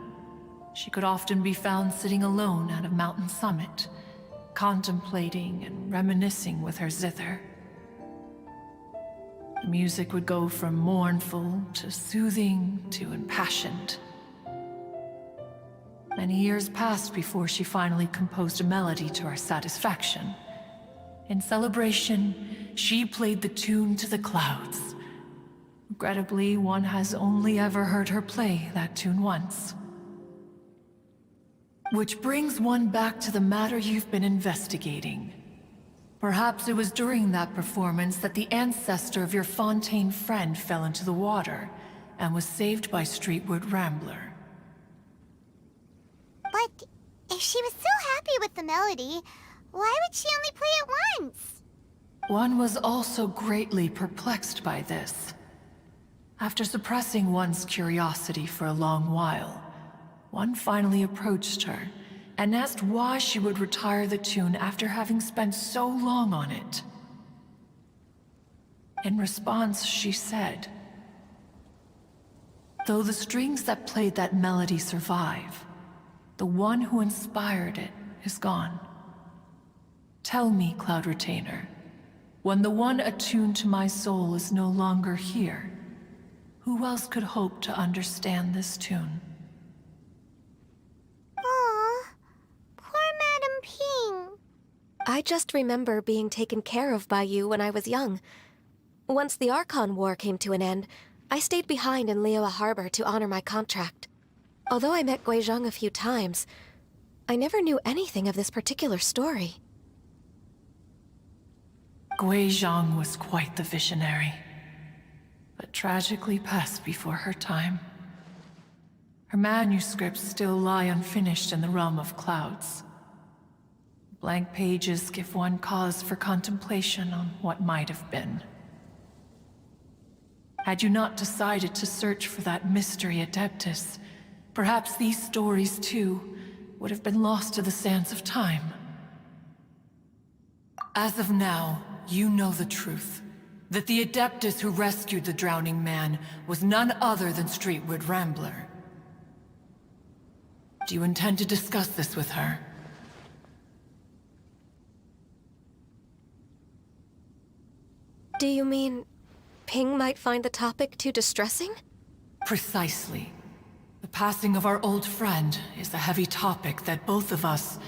Speaker 17: She could often be found sitting alone at a mountain summit, contemplating and reminiscing with her zither. The music would go from mournful to soothing to impassioned. Many years passed before she finally composed a melody to her satisfaction. In celebration, she played the tune to the clouds. Regrettably, one has only ever heard her play that tune once. Which brings one back to the matter you've been investigating. Perhaps it was during that performance that the ancestor of your Fontaine friend fell into the water and was saved by Streetwood Rambler.
Speaker 2: But if she was so happy with the melody, why would she only play it once?
Speaker 17: One was also greatly perplexed by this. After suppressing one's curiosity for a long while, one finally approached her and asked why she would retire the tune after having spent so long on it. In response, she said, "Though the strings that played that melody survive, the one who inspired it is gone. Tell me, Cloud Retainer, when the one attuned to my soul is no longer here, who else could hope to understand this tune?"
Speaker 2: Aw, poor Madam Ping.
Speaker 8: I just remember being taken care of by you when I was young. Once the Archon War came to an end, I stayed behind in Liyue Harbor to honor my contract. Although I met Guizhong a few times, I never knew anything of this particular story.
Speaker 17: Guizhong was quite the visionary, but tragically passed before her time. Her manuscripts still lie unfinished in the realm of clouds. Blank pages give one cause for contemplation on what might have been. Had you not decided to search for that mystery Adeptus, perhaps these stories, too, would have been lost to the sands of time. As of now, you know the truth. That the Adeptus who rescued the drowning man was none other than Streetwood Rambler. Do you intend to discuss this with her?
Speaker 8: Do you mean Ping might find the topic too distressing?
Speaker 17: Precisely. The passing of our old friend is a heavy topic that both of us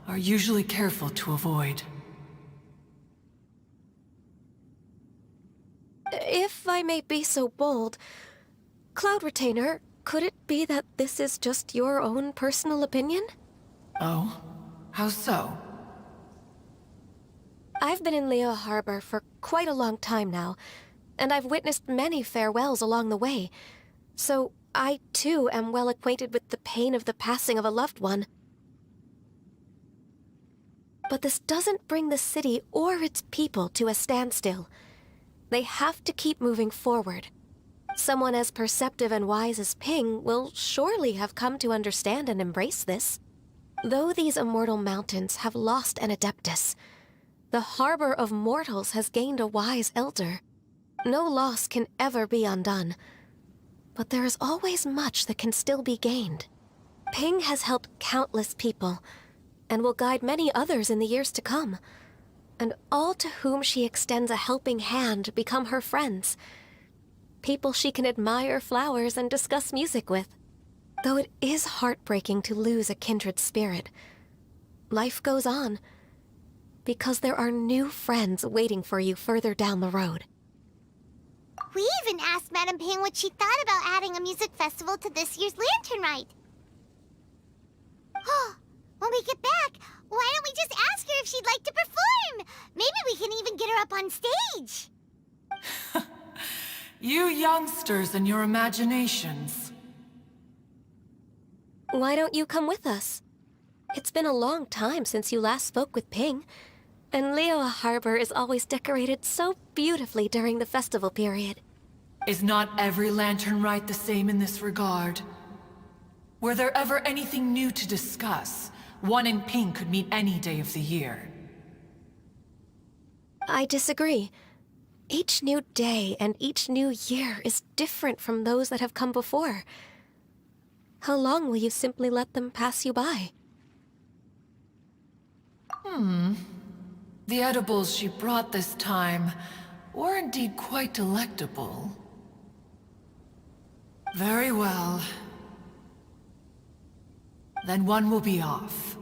Speaker 17: are usually careful to avoid.
Speaker 8: If I may be so bold, Cloud Retainer, could it be that this is just your own personal opinion?
Speaker 17: Oh? How so?
Speaker 8: I've been in Liyue Harbor for quite a long time now, and I've witnessed many farewells along the way, so I, too, am well acquainted with the pain of the passing of a loved one. But this doesn't bring the city or its people to a standstill. They have to keep moving forward. Someone as perceptive and wise as Ping will surely have come to understand and embrace this. Though these immortal mountains have lost an Adeptus, the harbor of mortals has gained a wise elder. No loss can ever be undone, but there is always much that can still be gained. Ping has helped countless people, and will guide many others in the years to come. And all to whom she extends a helping hand become her friends. People she can admire flowers and discuss music with. Though it is heartbreaking to lose a kindred spirit, life goes on, because there are new friends waiting for you further down the road.
Speaker 2: We even asked Madam Ping what she thought about adding a music festival to this year's Lantern Rite. When we get back, why don't we just ask her if she'd like to perform? Maybe we can even get her up on stage.
Speaker 17: You youngsters and your imaginations.
Speaker 8: Why don't you come with us? It's been a long time since you last spoke with Ping, and Liyue Harbor is always decorated so beautifully during the festival period.
Speaker 17: Is not every lantern rite the same in this regard? Were there ever anything new to discuss? One in Ping could meet any day of the year.
Speaker 8: I disagree. Each new day and each new year is different from those that have come before. How long will you simply let them pass you by?
Speaker 17: The edibles she brought this time were indeed quite delectable. Very well. Then one will be off.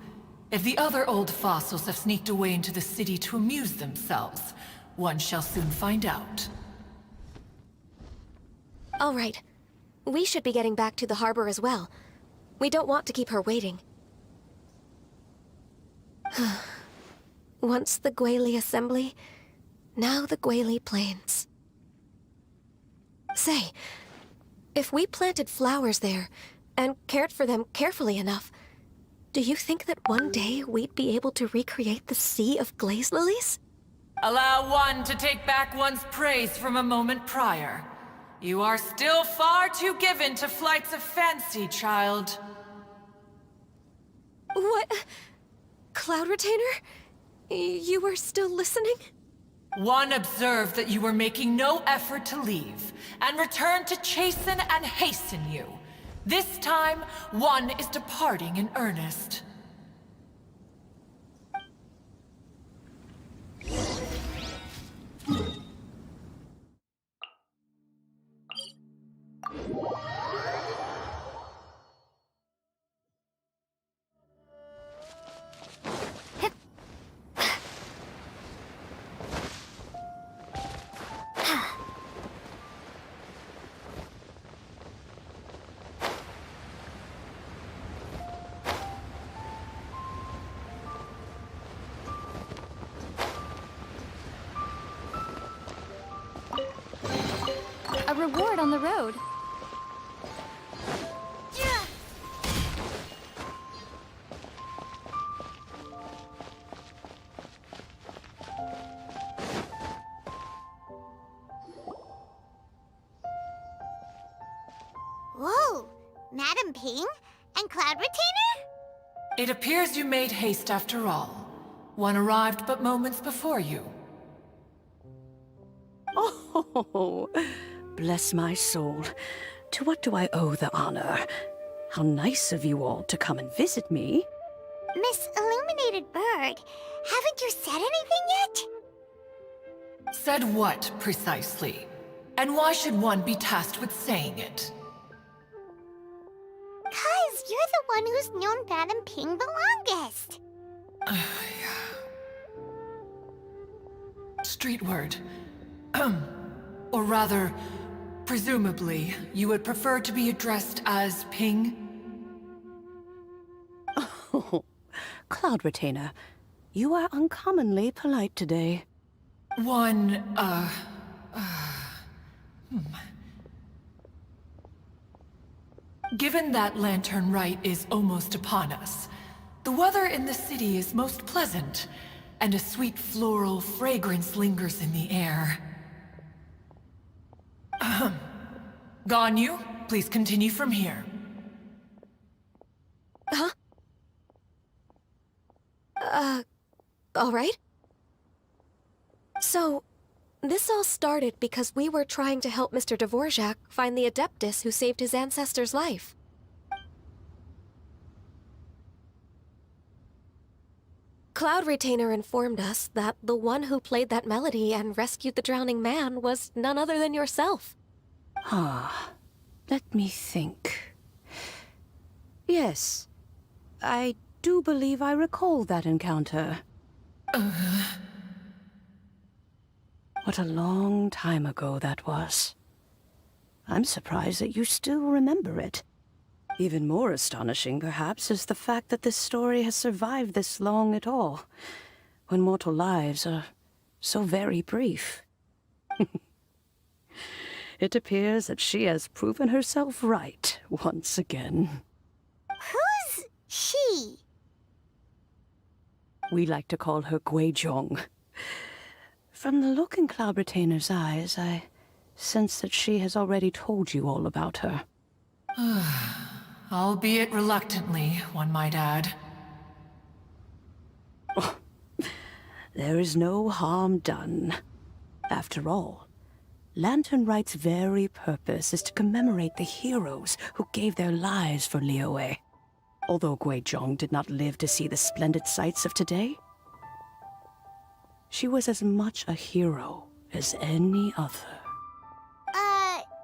Speaker 17: If the other old fossils have sneaked away into the city to amuse themselves, one shall soon find out.
Speaker 8: All right. We should be getting back to the harbor as well. We don't want to keep her waiting. Once the Guili Assembly, now the Guili Plains. Say, if we planted flowers there and cared for them carefully enough, do you think that one day we'd be able to recreate the sea of glaze lilies?
Speaker 17: Allow one to take back one's praise from a moment prior. You are still far too given to flights of fancy, child.
Speaker 8: What? Cloud Retainer? You were still listening?
Speaker 17: One observed that you were making no effort to leave, and returned to chasten and hasten you. This time, one is departing in earnest.
Speaker 10: A reward on the road.
Speaker 2: Whoa, Madam Ping and Cloud Retainer?
Speaker 17: It appears you made haste after all. One arrived but moments before you.
Speaker 7: Oh, bless my soul. To what do I owe the honor? How nice of you all to come and visit me.
Speaker 2: Miss Illuminated Bird, haven't you said anything yet?
Speaker 17: Said what, precisely? And why should one be tasked with saying it?
Speaker 2: 'Cause you're the one who's known Madam Ping the longest.
Speaker 17: Street word. Or rather, presumably, you would prefer to be addressed as Ping?
Speaker 7: Oh, Cloud Retainer, you are uncommonly polite today.
Speaker 17: Given that Lantern Rite is almost upon us, the weather in the city is most pleasant, and a sweet floral fragrance lingers in the air. Ganyu, please continue from here.
Speaker 8: Huh? All right. So, this all started because we were trying to help Mr. Dvorak find the Adeptus who saved his ancestor's life. Cloud Retainer informed us that the one who played that melody and rescued the drowning man was none other than yourself.
Speaker 7: Ah, let me think. Yes, I do believe I recall that encounter. What a long time ago that was. I'm surprised that you still remember it. Even more astonishing, perhaps, is the fact that this story has survived this long at all, when mortal lives are so very brief. It appears that she has proven herself right once again.
Speaker 2: Who's she?
Speaker 7: We like to call her Guizhong. From the look in Cloud Retainer's eyes, I sense that she has already told you all about her.
Speaker 17: Albeit reluctantly, one might add.
Speaker 7: There is no harm done. After all, Lantern Rite's very purpose is to commemorate the heroes who gave their lives for Liyue. Although Guizhong did not live to see the splendid sights of today, she was as much a hero as any other.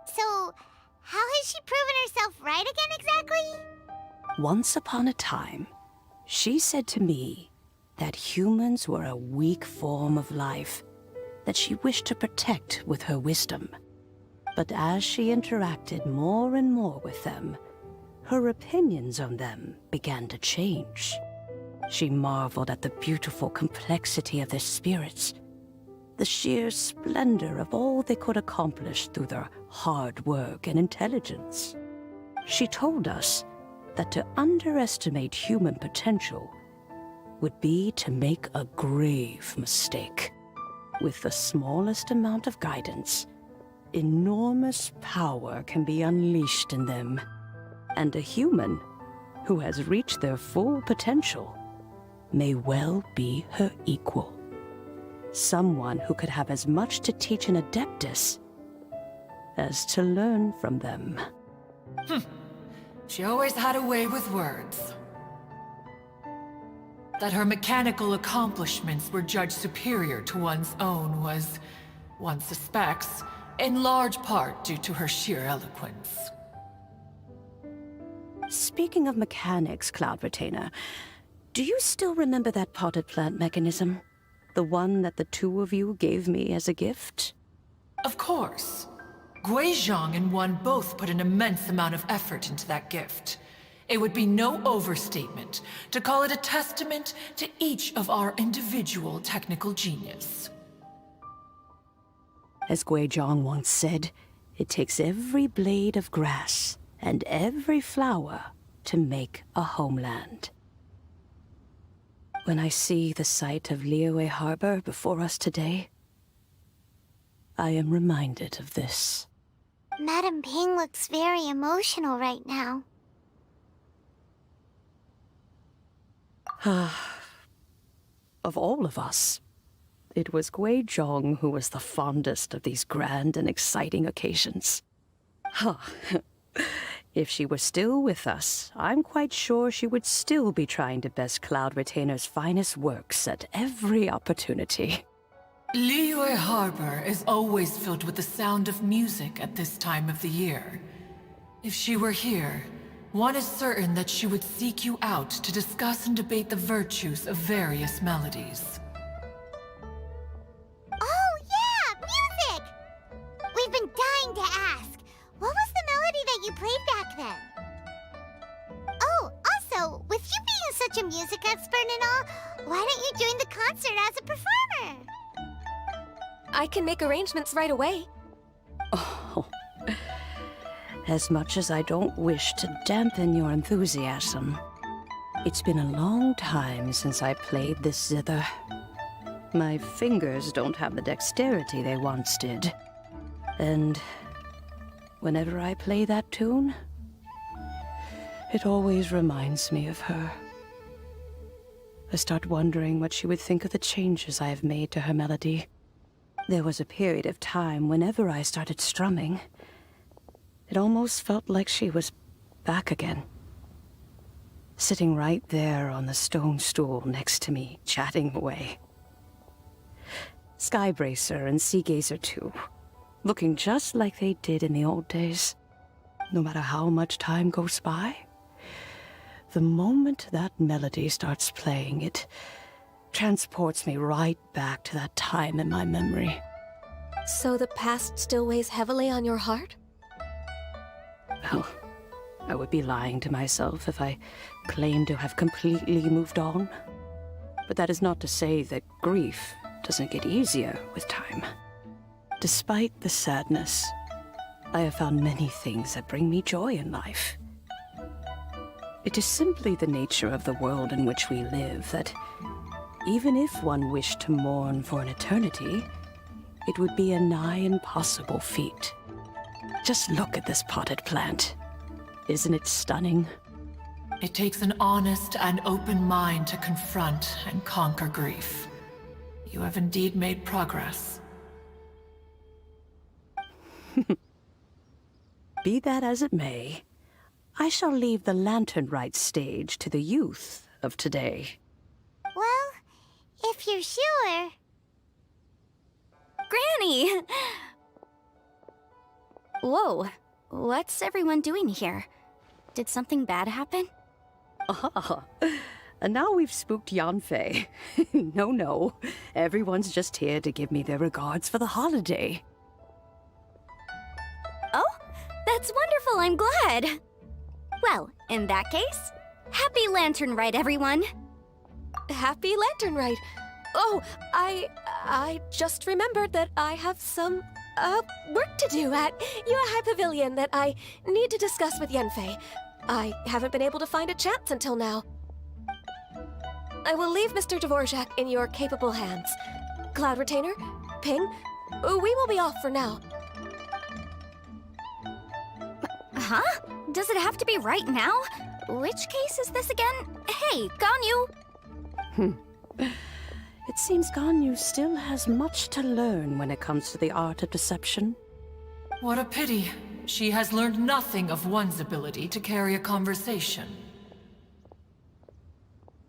Speaker 2: So how has she proven herself right again exactly?
Speaker 7: Once upon a time, she said to me that humans were a weak form of life that she wished to protect with her wisdom. But as she interacted more and more with them, her opinions on them began to change. She marveled at the beautiful complexity of their spirits, the sheer splendor of all they could accomplish through their hard work and intelligence. She told us that to underestimate human potential would be to make a grave mistake. With the smallest amount of guidance, enormous power can be unleashed in them. And a human who has reached their full potential may well be her equal. Someone who could have as much to teach an Adeptus as to learn from them.
Speaker 17: She always had a way with words. That her mechanical accomplishments were judged superior to one's own was, one suspects, in large part due to her sheer eloquence.
Speaker 7: Speaking of mechanics, Cloud Retainer, do you still remember that potted plant mechanism? The one that the two of you gave me as a gift?
Speaker 17: Of course. Guizhong and one both put an immense amount of effort into that gift. It would be no overstatement to call it a testament to each of our individual technical genius.
Speaker 7: As Guizhong once said, it takes every blade of grass and every flower to make a homeland. When I see the sight of Liyue Harbor before us today, I am reminded of this.
Speaker 2: Madame Ping looks very emotional right now.
Speaker 7: Of all of us, it was Guizhong who was the fondest of these grand and exciting occasions. If she were still with us, I'm quite sure she would still be trying to best Cloud Retainer's finest works at every opportunity.
Speaker 17: Liyue Harbor is always filled with the sound of music at this time of the year. If she were here, one is certain that she would seek you out to discuss and debate the virtues of various melodies.
Speaker 2: Oh yeah, music! We've been dying to ask. What was the melody that you played back then? Oh, also, with you being such a music expert and all, why don't you join the concert as a performer?
Speaker 8: I can make arrangements right away.
Speaker 7: Oh, as much as I don't wish to dampen your enthusiasm, it's been a long time since I played this zither. My fingers don't have the dexterity they once did. And whenever I play that tune, it always reminds me of her. I start wondering what she would think of the changes I have made to her melody. There was a period of time whenever I started strumming, it almost felt like she was back again. Sitting right there on the stone stool next to me, chatting away. Skybracer and Seagazer too, looking just like they did in the old days. No matter how much time goes by, the moment that melody starts playing, it transports me right back to that time in my memory.
Speaker 8: So the past still weighs heavily on your heart?
Speaker 7: Well, I would be lying to myself if I claimed to have completely moved on. But that is not to say that grief doesn't get easier with time. Despite the sadness, I have found many things that bring me joy in life. It is simply the nature of the world in which we live that even if one wished to mourn for an eternity, it would be a nigh impossible feat. Just look at this potted plant. Isn't it stunning?
Speaker 17: It takes an honest and open mind to confront and conquer grief. You have indeed made progress.
Speaker 7: Be that as it may, I shall leave the lantern rites stage to the youth of today.
Speaker 2: Well, if you're sure.
Speaker 19: Granny! Whoa, what's everyone doing here? Did something bad happen?
Speaker 7: Ah, and now we've spooked Yanfei. No, everyone's just here to give me their regards for the holiday.
Speaker 19: Oh, that's wonderful, I'm glad. Well, in that case, happy Lantern Rite, everyone.
Speaker 8: Happy Lantern Rite. Oh, I just remembered that I have some, work to do at Yuehai Pavilion that I need to discuss with Yanfei. I haven't been able to find a chance until now. I will leave Mr. Dvorak in your capable hands. Cloud Retainer, Ping, we will be off for now.
Speaker 19: Huh? Does it have to be right now? Which case is this again? Hey, Ganyu!
Speaker 7: It seems Ganyu still has much to learn when it comes to the art of deception.
Speaker 17: What a pity. She has learned nothing of one's ability to carry a conversation.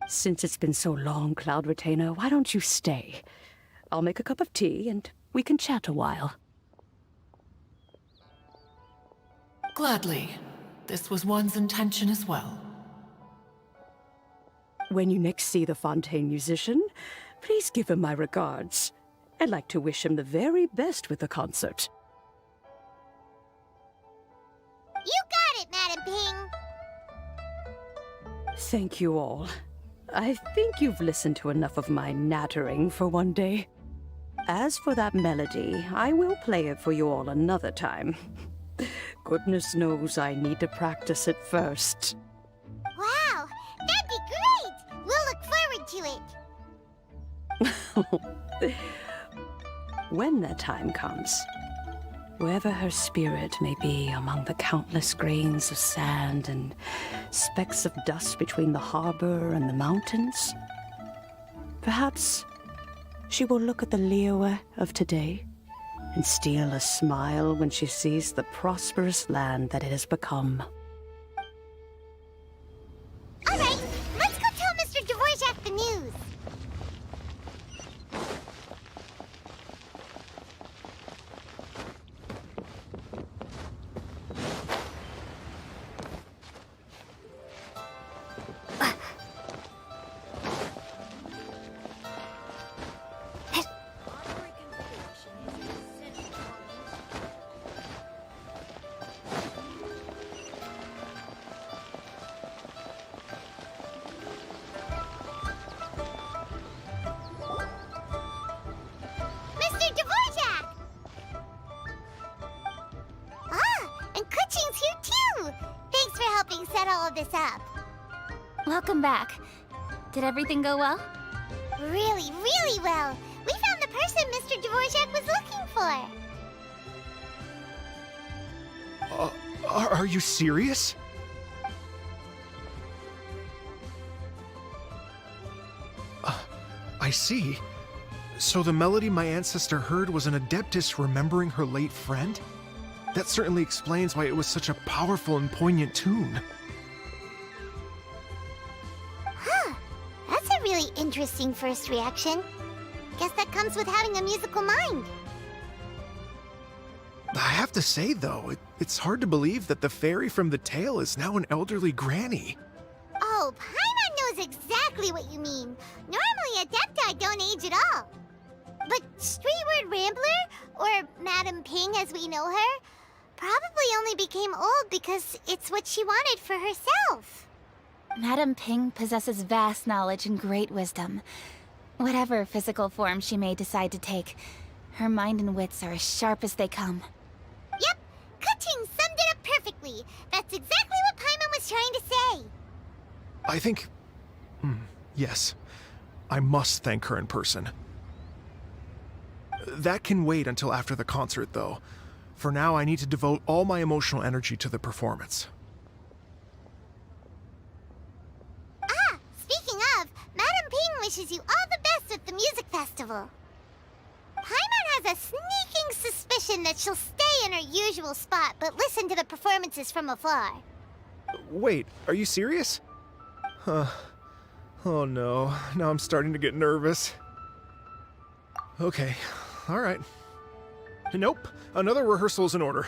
Speaker 7: Since it's been so long, Cloud Retainer, why don't you stay? I'll make a cup of tea and we can chat a while.
Speaker 17: Gladly. This was one's intention as well.
Speaker 7: When you next see the Fontaine musician, please give him my regards. I'd like to wish him the very best with the concert.
Speaker 2: You got it, Madam Ping!
Speaker 7: Thank you all. I think you've listened to enough of my nattering for one day. As for that melody, I will play it for you all another time. Goodness knows I need to practice it first.
Speaker 2: Wow, that'd be great! We'll look forward to it.
Speaker 7: When that time comes, wherever her spirit may be among the countless grains of sand and specks of dust between the harbor and the mountains, perhaps she will look at the Liyue of today and steal a smile when she sees the prosperous land that it has become.
Speaker 2: All right, let's go tell Mr. Dvorak the news. This up.
Speaker 10: Welcome back. Did everything go well?
Speaker 2: Really, really well. We found the person Mr. Dvorak was looking for.
Speaker 5: Are you serious? I see. So the melody my ancestor heard was an adeptus remembering her late friend? That certainly explains why it was such a powerful and poignant tune.
Speaker 2: That's a really interesting first reaction. Guess that comes with having a musical mind.
Speaker 5: I have to say, though, it's hard to believe that the fairy from the tale is now an elderly granny.
Speaker 2: Oh, Paimon knows exactly what you mean. Normally, Adepti don't age at all. But Streetward Rambler, or Madam Ping as we know her, probably only became old because it's what she wanted for herself.
Speaker 10: Madame Ping possesses vast knowledge and great wisdom. Whatever physical form she may decide to take, her mind and wits are as sharp as they come.
Speaker 2: Yep, Ka-Ching summed it up perfectly. That's exactly what Paimon was trying to say.
Speaker 5: I think... yes. I must thank her in person. That can wait until after the concert, though. For now, I need to devote all my emotional energy to the performance.
Speaker 2: Ah, speaking of, Madame Ping wishes you all the best at the music festival. Paimon has a sneaking suspicion that she'll stay in her usual spot, but listen to the performances from afar.
Speaker 5: Wait, are you serious? Oh no, now I'm starting to get nervous. Okay, alright. Nope, another rehearsal is in order.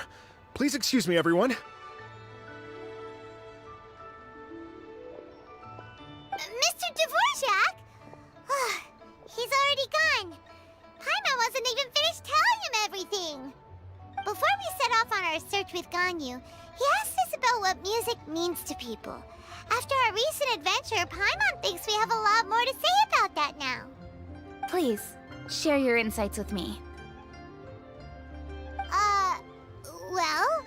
Speaker 5: Please excuse me, everyone.
Speaker 2: Mr. Dvorak? He's already gone. Paimon wasn't even finished telling him everything. Before we set off on our search with Ganyu, he asked us about what music means to people. After our recent adventure, Paimon thinks we have a lot more to say about that now.
Speaker 10: Please, share your insights with me.
Speaker 2: Well,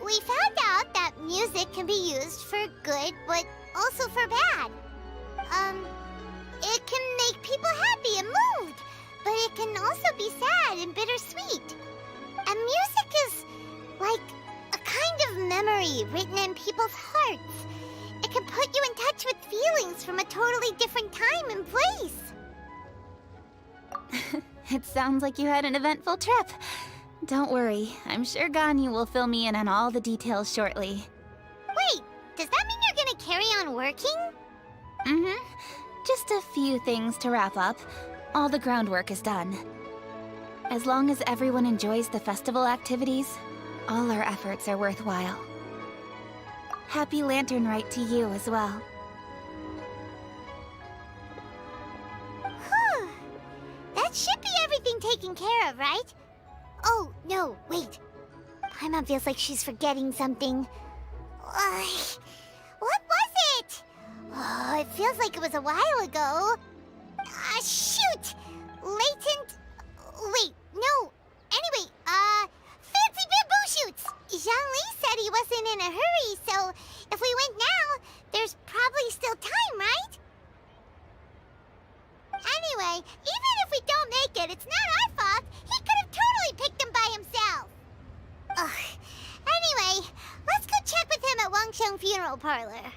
Speaker 2: we found out that music can be used for good, but also for bad. It can make people happy and moved, but it can also be sad and bittersweet. And music is like a kind of memory written in people's hearts. It can put you in touch with feelings from a totally different time and place.
Speaker 10: It sounds like you had an eventful trip. Don't worry, I'm sure Ganyu will fill me in on all the details shortly.
Speaker 2: Wait, does that mean you're gonna carry on working?
Speaker 10: Mm-hmm. Just a few things to wrap up. All the groundwork is done. As long as everyone enjoys the festival activities, all our efforts are worthwhile. Happy Lantern Rite to you as well.
Speaker 2: Whew. That should be everything taken care of, right? Oh, no, wait. Paimon feels like she's forgetting something. What was it? Oh, it feels like it was a while ago. Shoot! Latent... Wait, no. Anyway, fancy bamboo shoots! Zhang-Li said he wasn't in a hurry, so if we went now, there's probably still time, right? Anyway, even if we don't make it, it's not our fault. He could have totally picked them by himself. Ugh. Anyway, let's go check with him at Wangsheng Funeral Parlor.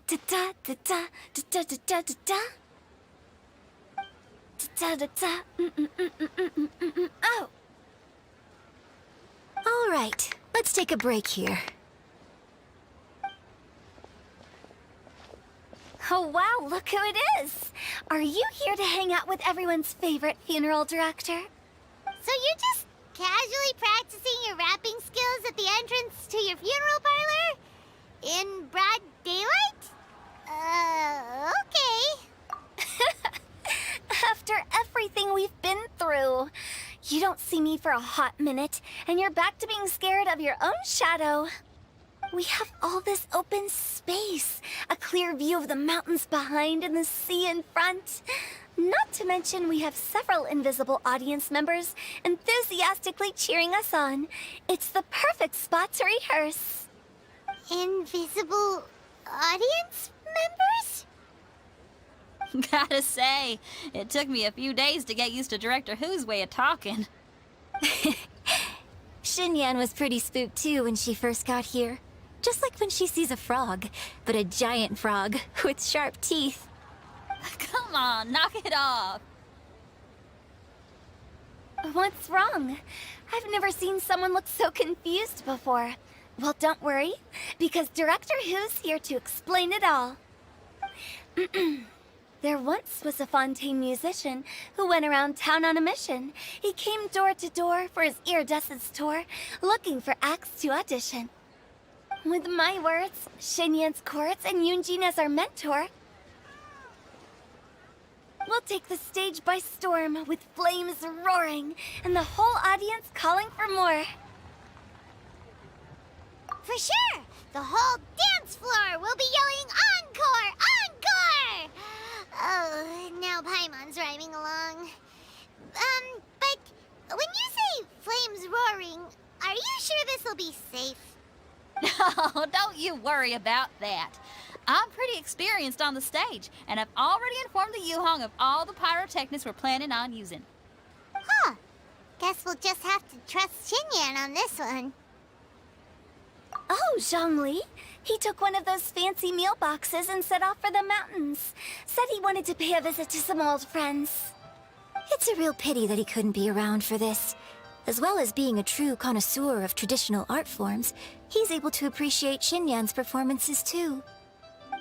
Speaker 19: Da da da da da da da da da. Da da da. Oh. All right, let's take a break here. Oh wow, look who it is! Are you here to hang out with everyone's favorite funeral director?
Speaker 2: So you're just casually practicing your rapping skills at the entrance to your funeral parlor? In broad daylight? Okay.
Speaker 19: After everything we've been through, you don't see me for a hot minute, and you're back to being scared of your own shadow. We have all this open space, a clear view of the mountains behind and the sea in front. Not to mention we have several invisible audience members enthusiastically cheering us on. It's the perfect spot to rehearse.
Speaker 2: Invisible audience members?
Speaker 6: Gotta say, it took me a few days to get used to Director Who's way of talking.
Speaker 19: Xinyan was pretty spooked too when she first got here. Just like when she sees a frog, but a giant frog with sharp teeth.
Speaker 6: Come on, knock it off.
Speaker 19: What's wrong? I've never seen someone look so confused before. Well, don't worry, because Director Who's here to explain it all. There once was a Fontaine musician who went around town on a mission. He came door to door for his iridescence tour, looking for acts to audition. With my words, Shinyan's chords, and Yunjin as our mentor, we'll take the stage by storm with flames roaring and the whole audience calling for more.
Speaker 2: For sure! The whole dance floor will be yelling encore! Encore! Oh, now Paimon's rhyming along. But when you say flames roaring, are you sure this'll be safe?
Speaker 6: No, don't you worry about that. I'm pretty experienced on the stage, and I've already informed the Yuhong of all the pyrotechnics we're planning on using.
Speaker 2: Huh. Guess we'll just have to trust Xinyan on this one.
Speaker 19: Oh, Zhongli. He took one of those fancy meal boxes and set off for the mountains. Said he wanted to pay a visit to some old friends.
Speaker 8: It's a real pity that he couldn't be around for this. As well as being a true connoisseur of traditional art forms, he's able to appreciate Xinyan's performances too.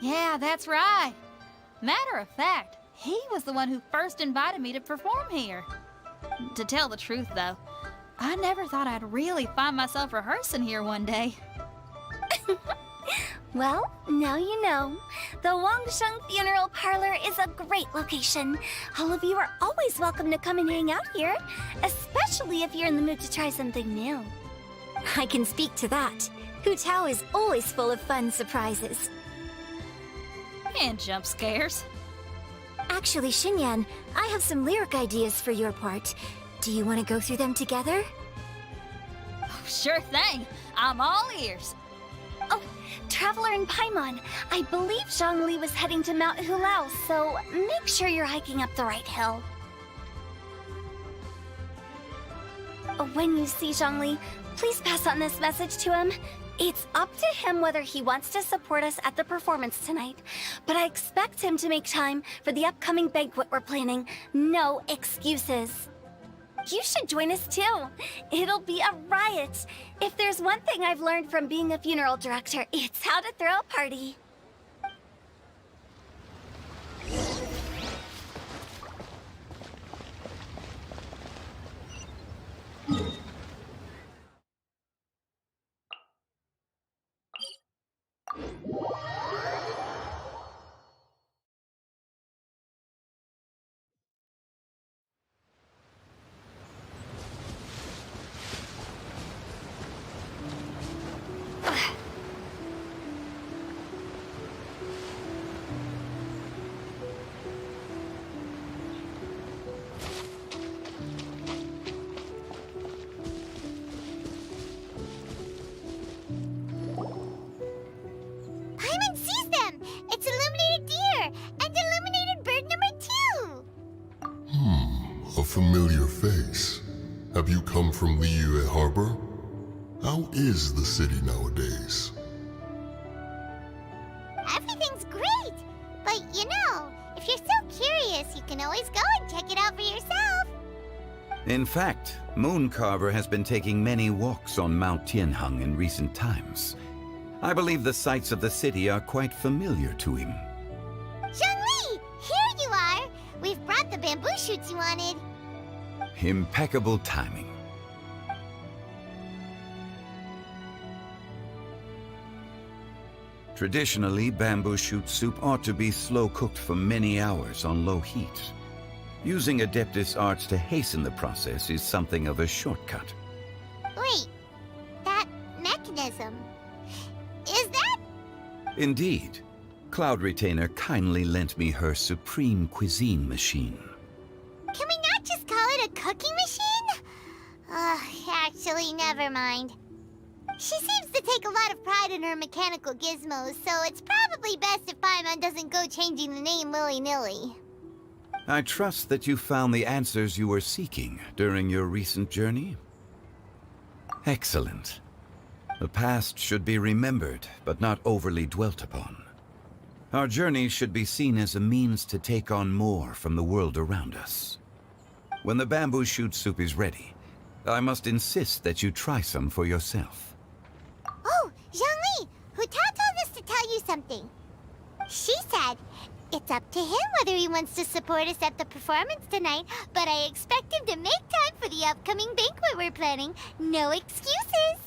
Speaker 6: Yeah, that's right. Matter of fact, he was the one who first invited me to perform here. To tell the truth, though, I never thought I'd really find myself rehearsing here one day.
Speaker 19: Well, now you know. The Wangsheng Funeral Parlor is a great location. All of you are always welcome to come and hang out here, especially if you're in the mood to try something new.
Speaker 8: I can speak to that. Hu Tao is always full of fun surprises.
Speaker 6: And jump scares.
Speaker 8: Actually, Xinyan, I have some lyric ideas for your part. Do you want to go through them together?
Speaker 6: Oh, sure thing. I'm all ears.
Speaker 19: Oh, Traveler and Paimon, I believe Zhongli was heading to Mount Hulao, so make sure you're hiking up the right hill. When you see Zhongli, please pass on this message to him. It's up to him whether he wants to support us at the performance tonight, but I expect him to make time for the upcoming banquet we're planning. No excuses. You should join us too. It'll be a riot. If there's one thing I've learned from being a funeral director, it's how to throw a party.
Speaker 2: Paimon sees them! It's illuminated deer! And illuminated bird number 2!
Speaker 20: A familiar face. Have you come from Liyue Harbor? How is the city nowadays?
Speaker 2: Everything's great! But you know, if you're so curious, you can always go and check it out for yourself!
Speaker 3: In fact, Mooncarver has been taking many walks on Mount Tianheng in recent times. I believe the sights of the city are quite familiar to him.
Speaker 2: Zhongli! Here you are! We've brought the bamboo shoots you wanted.
Speaker 3: Impeccable timing. Traditionally, bamboo shoot soup ought to be slow-cooked for many hours on low heat. Using Adeptus arts to hasten the process is something of a shortcut.
Speaker 2: Wait, that mechanism... is that...
Speaker 3: Indeed. Cloud Retainer kindly lent me her supreme cuisine machine.
Speaker 2: Can we not just call it a cooking machine? Actually, never mind. She seems to take a lot of pride in her mechanical gizmos, so it's probably best if Paimon doesn't go changing the name willy-nilly.
Speaker 3: I trust that you found the answers you were seeking during your recent journey. Excellent. The past should be remembered, but not overly dwelt upon. Our journey should be seen as a means to take on more from the world around us. When the bamboo shoot soup is ready, I must insist that you try some for yourself.
Speaker 2: Oh, Zhangli! Huta told us to tell you something. She said, it's up to him whether he wants to support us at the performance tonight, but I expect him to make time for the upcoming banquet we're planning. No excuses!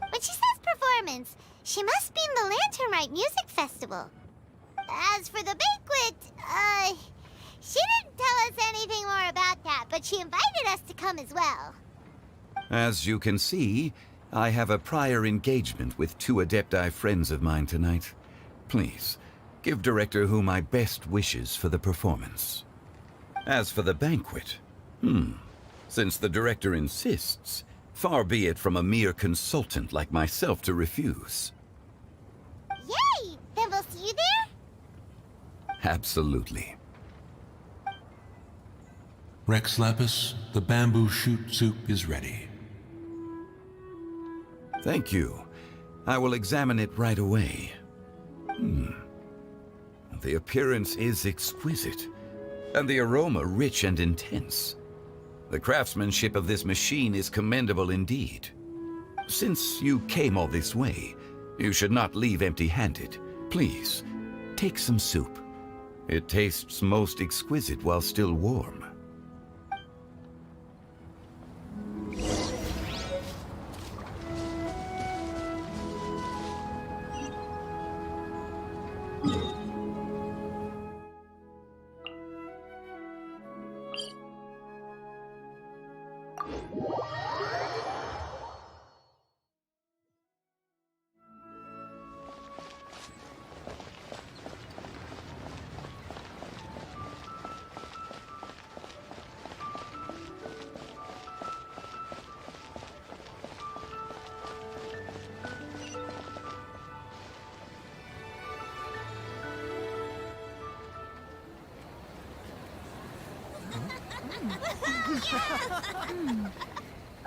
Speaker 2: When she says performance, she must mean the Lantern Rite Music Festival. As for the banquet, she didn't tell us anything more about that, but she invited us to come as well.
Speaker 3: As you can see, I have a prior engagement with 2 Adepti friends of mine tonight. Please, give Director Hu my best wishes for the performance. As for the banquet, since the Director insists, far be it from a mere consultant like myself to refuse.
Speaker 2: Yay! Then we'll see you there?
Speaker 3: Absolutely.
Speaker 21: Rex Lapis, the bamboo shoot soup is ready.
Speaker 3: Thank you. I will examine it right away. The appearance is exquisite, and the aroma rich and intense. The craftsmanship of this machine is commendable indeed. Since you came all this way, you should not leave empty-handed. Please, take some soup. It tastes most exquisite while still warm.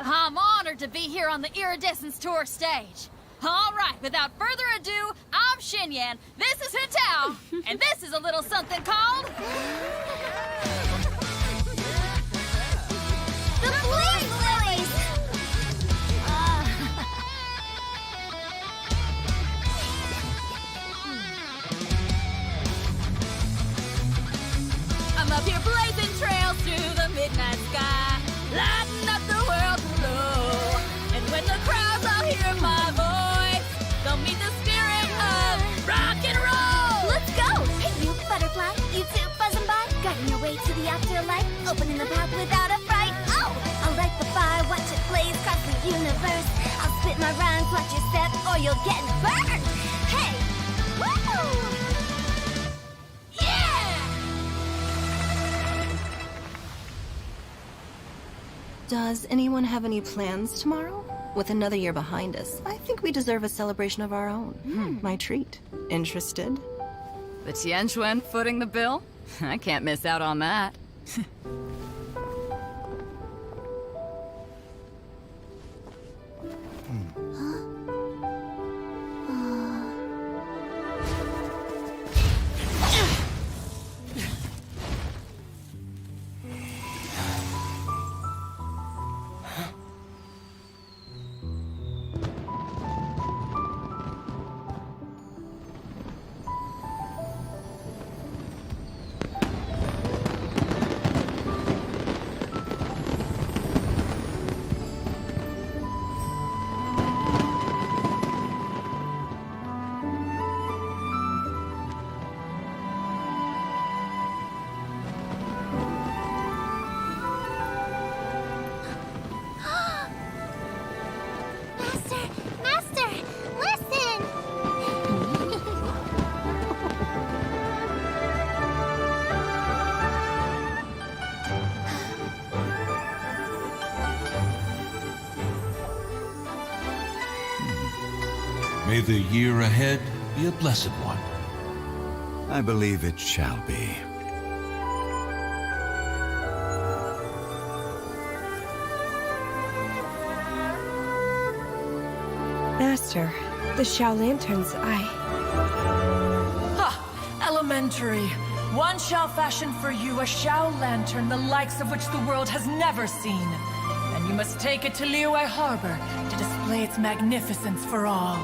Speaker 6: I'm honored to be here on the Iridescence Tour stage. All right, without further ado, I'm Xinyan, this is Hintao, and this is a little something called...
Speaker 2: The Blaze Lilies!
Speaker 6: I'm up here blazing trails through the midnight sky, lighting up the world below. And when the crowds all hear my voice, they'll meet the spirit of rock and roll.
Speaker 19: Let's go! Hey, you butterfly, you too buzzing by, guiding your way to the afterlife, opening the path without a fright. Oh, I'll light the fire, watch it blaze across the universe. I'll spit my rhymes, watch your step, or you'll get burned. Hey, woo!
Speaker 15: Does anyone have any plans tomorrow? With another year behind us, I think we deserve a celebration of our own. My treat. Interested?
Speaker 22: The Tianquan footing the bill? I can't miss out on that.
Speaker 2: Master, listen!
Speaker 21: May the year ahead be a blessed one.
Speaker 3: I believe it shall be.
Speaker 16: Master, the Xiao Lanterns,
Speaker 17: Ha! Elementary. One shall fashion for you a Xiao Lantern the likes of which the world has never seen. And you must take it to Liyue Harbor to display its magnificence for all.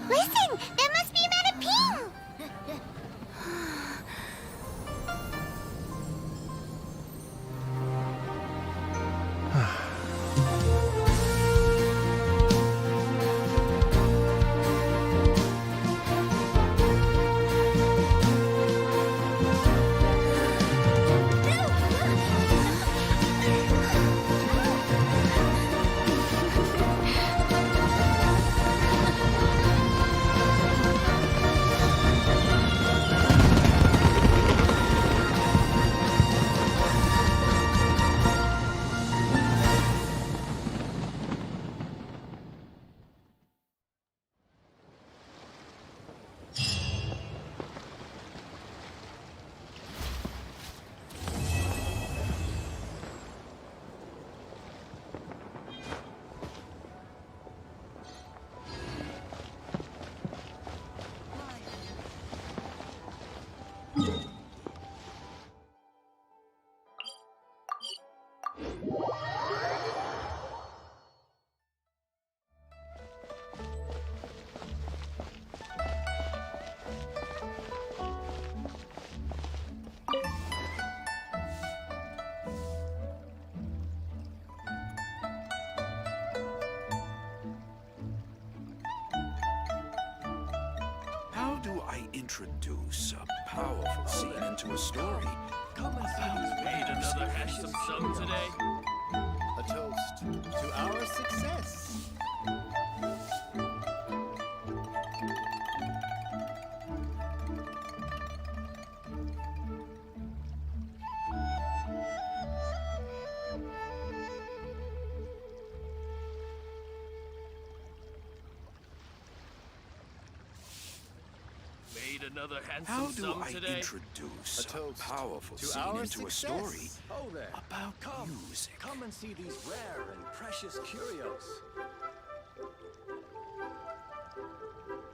Speaker 2: Listen! That must be Madame Ping!
Speaker 4: How do I introduce a powerful scene into a story?
Speaker 9: Come and see who's made another handsome sum today. A toast to our success. Made another handsome
Speaker 4: How do
Speaker 9: sum
Speaker 4: I
Speaker 9: today.
Speaker 4: introduce
Speaker 9: A toast
Speaker 4: a powerful
Speaker 9: to
Speaker 4: scene
Speaker 9: our
Speaker 4: into a
Speaker 9: success.
Speaker 4: story
Speaker 9: Oh there.
Speaker 4: about
Speaker 9: Come,
Speaker 4: music?
Speaker 9: come and see these rare and precious curios.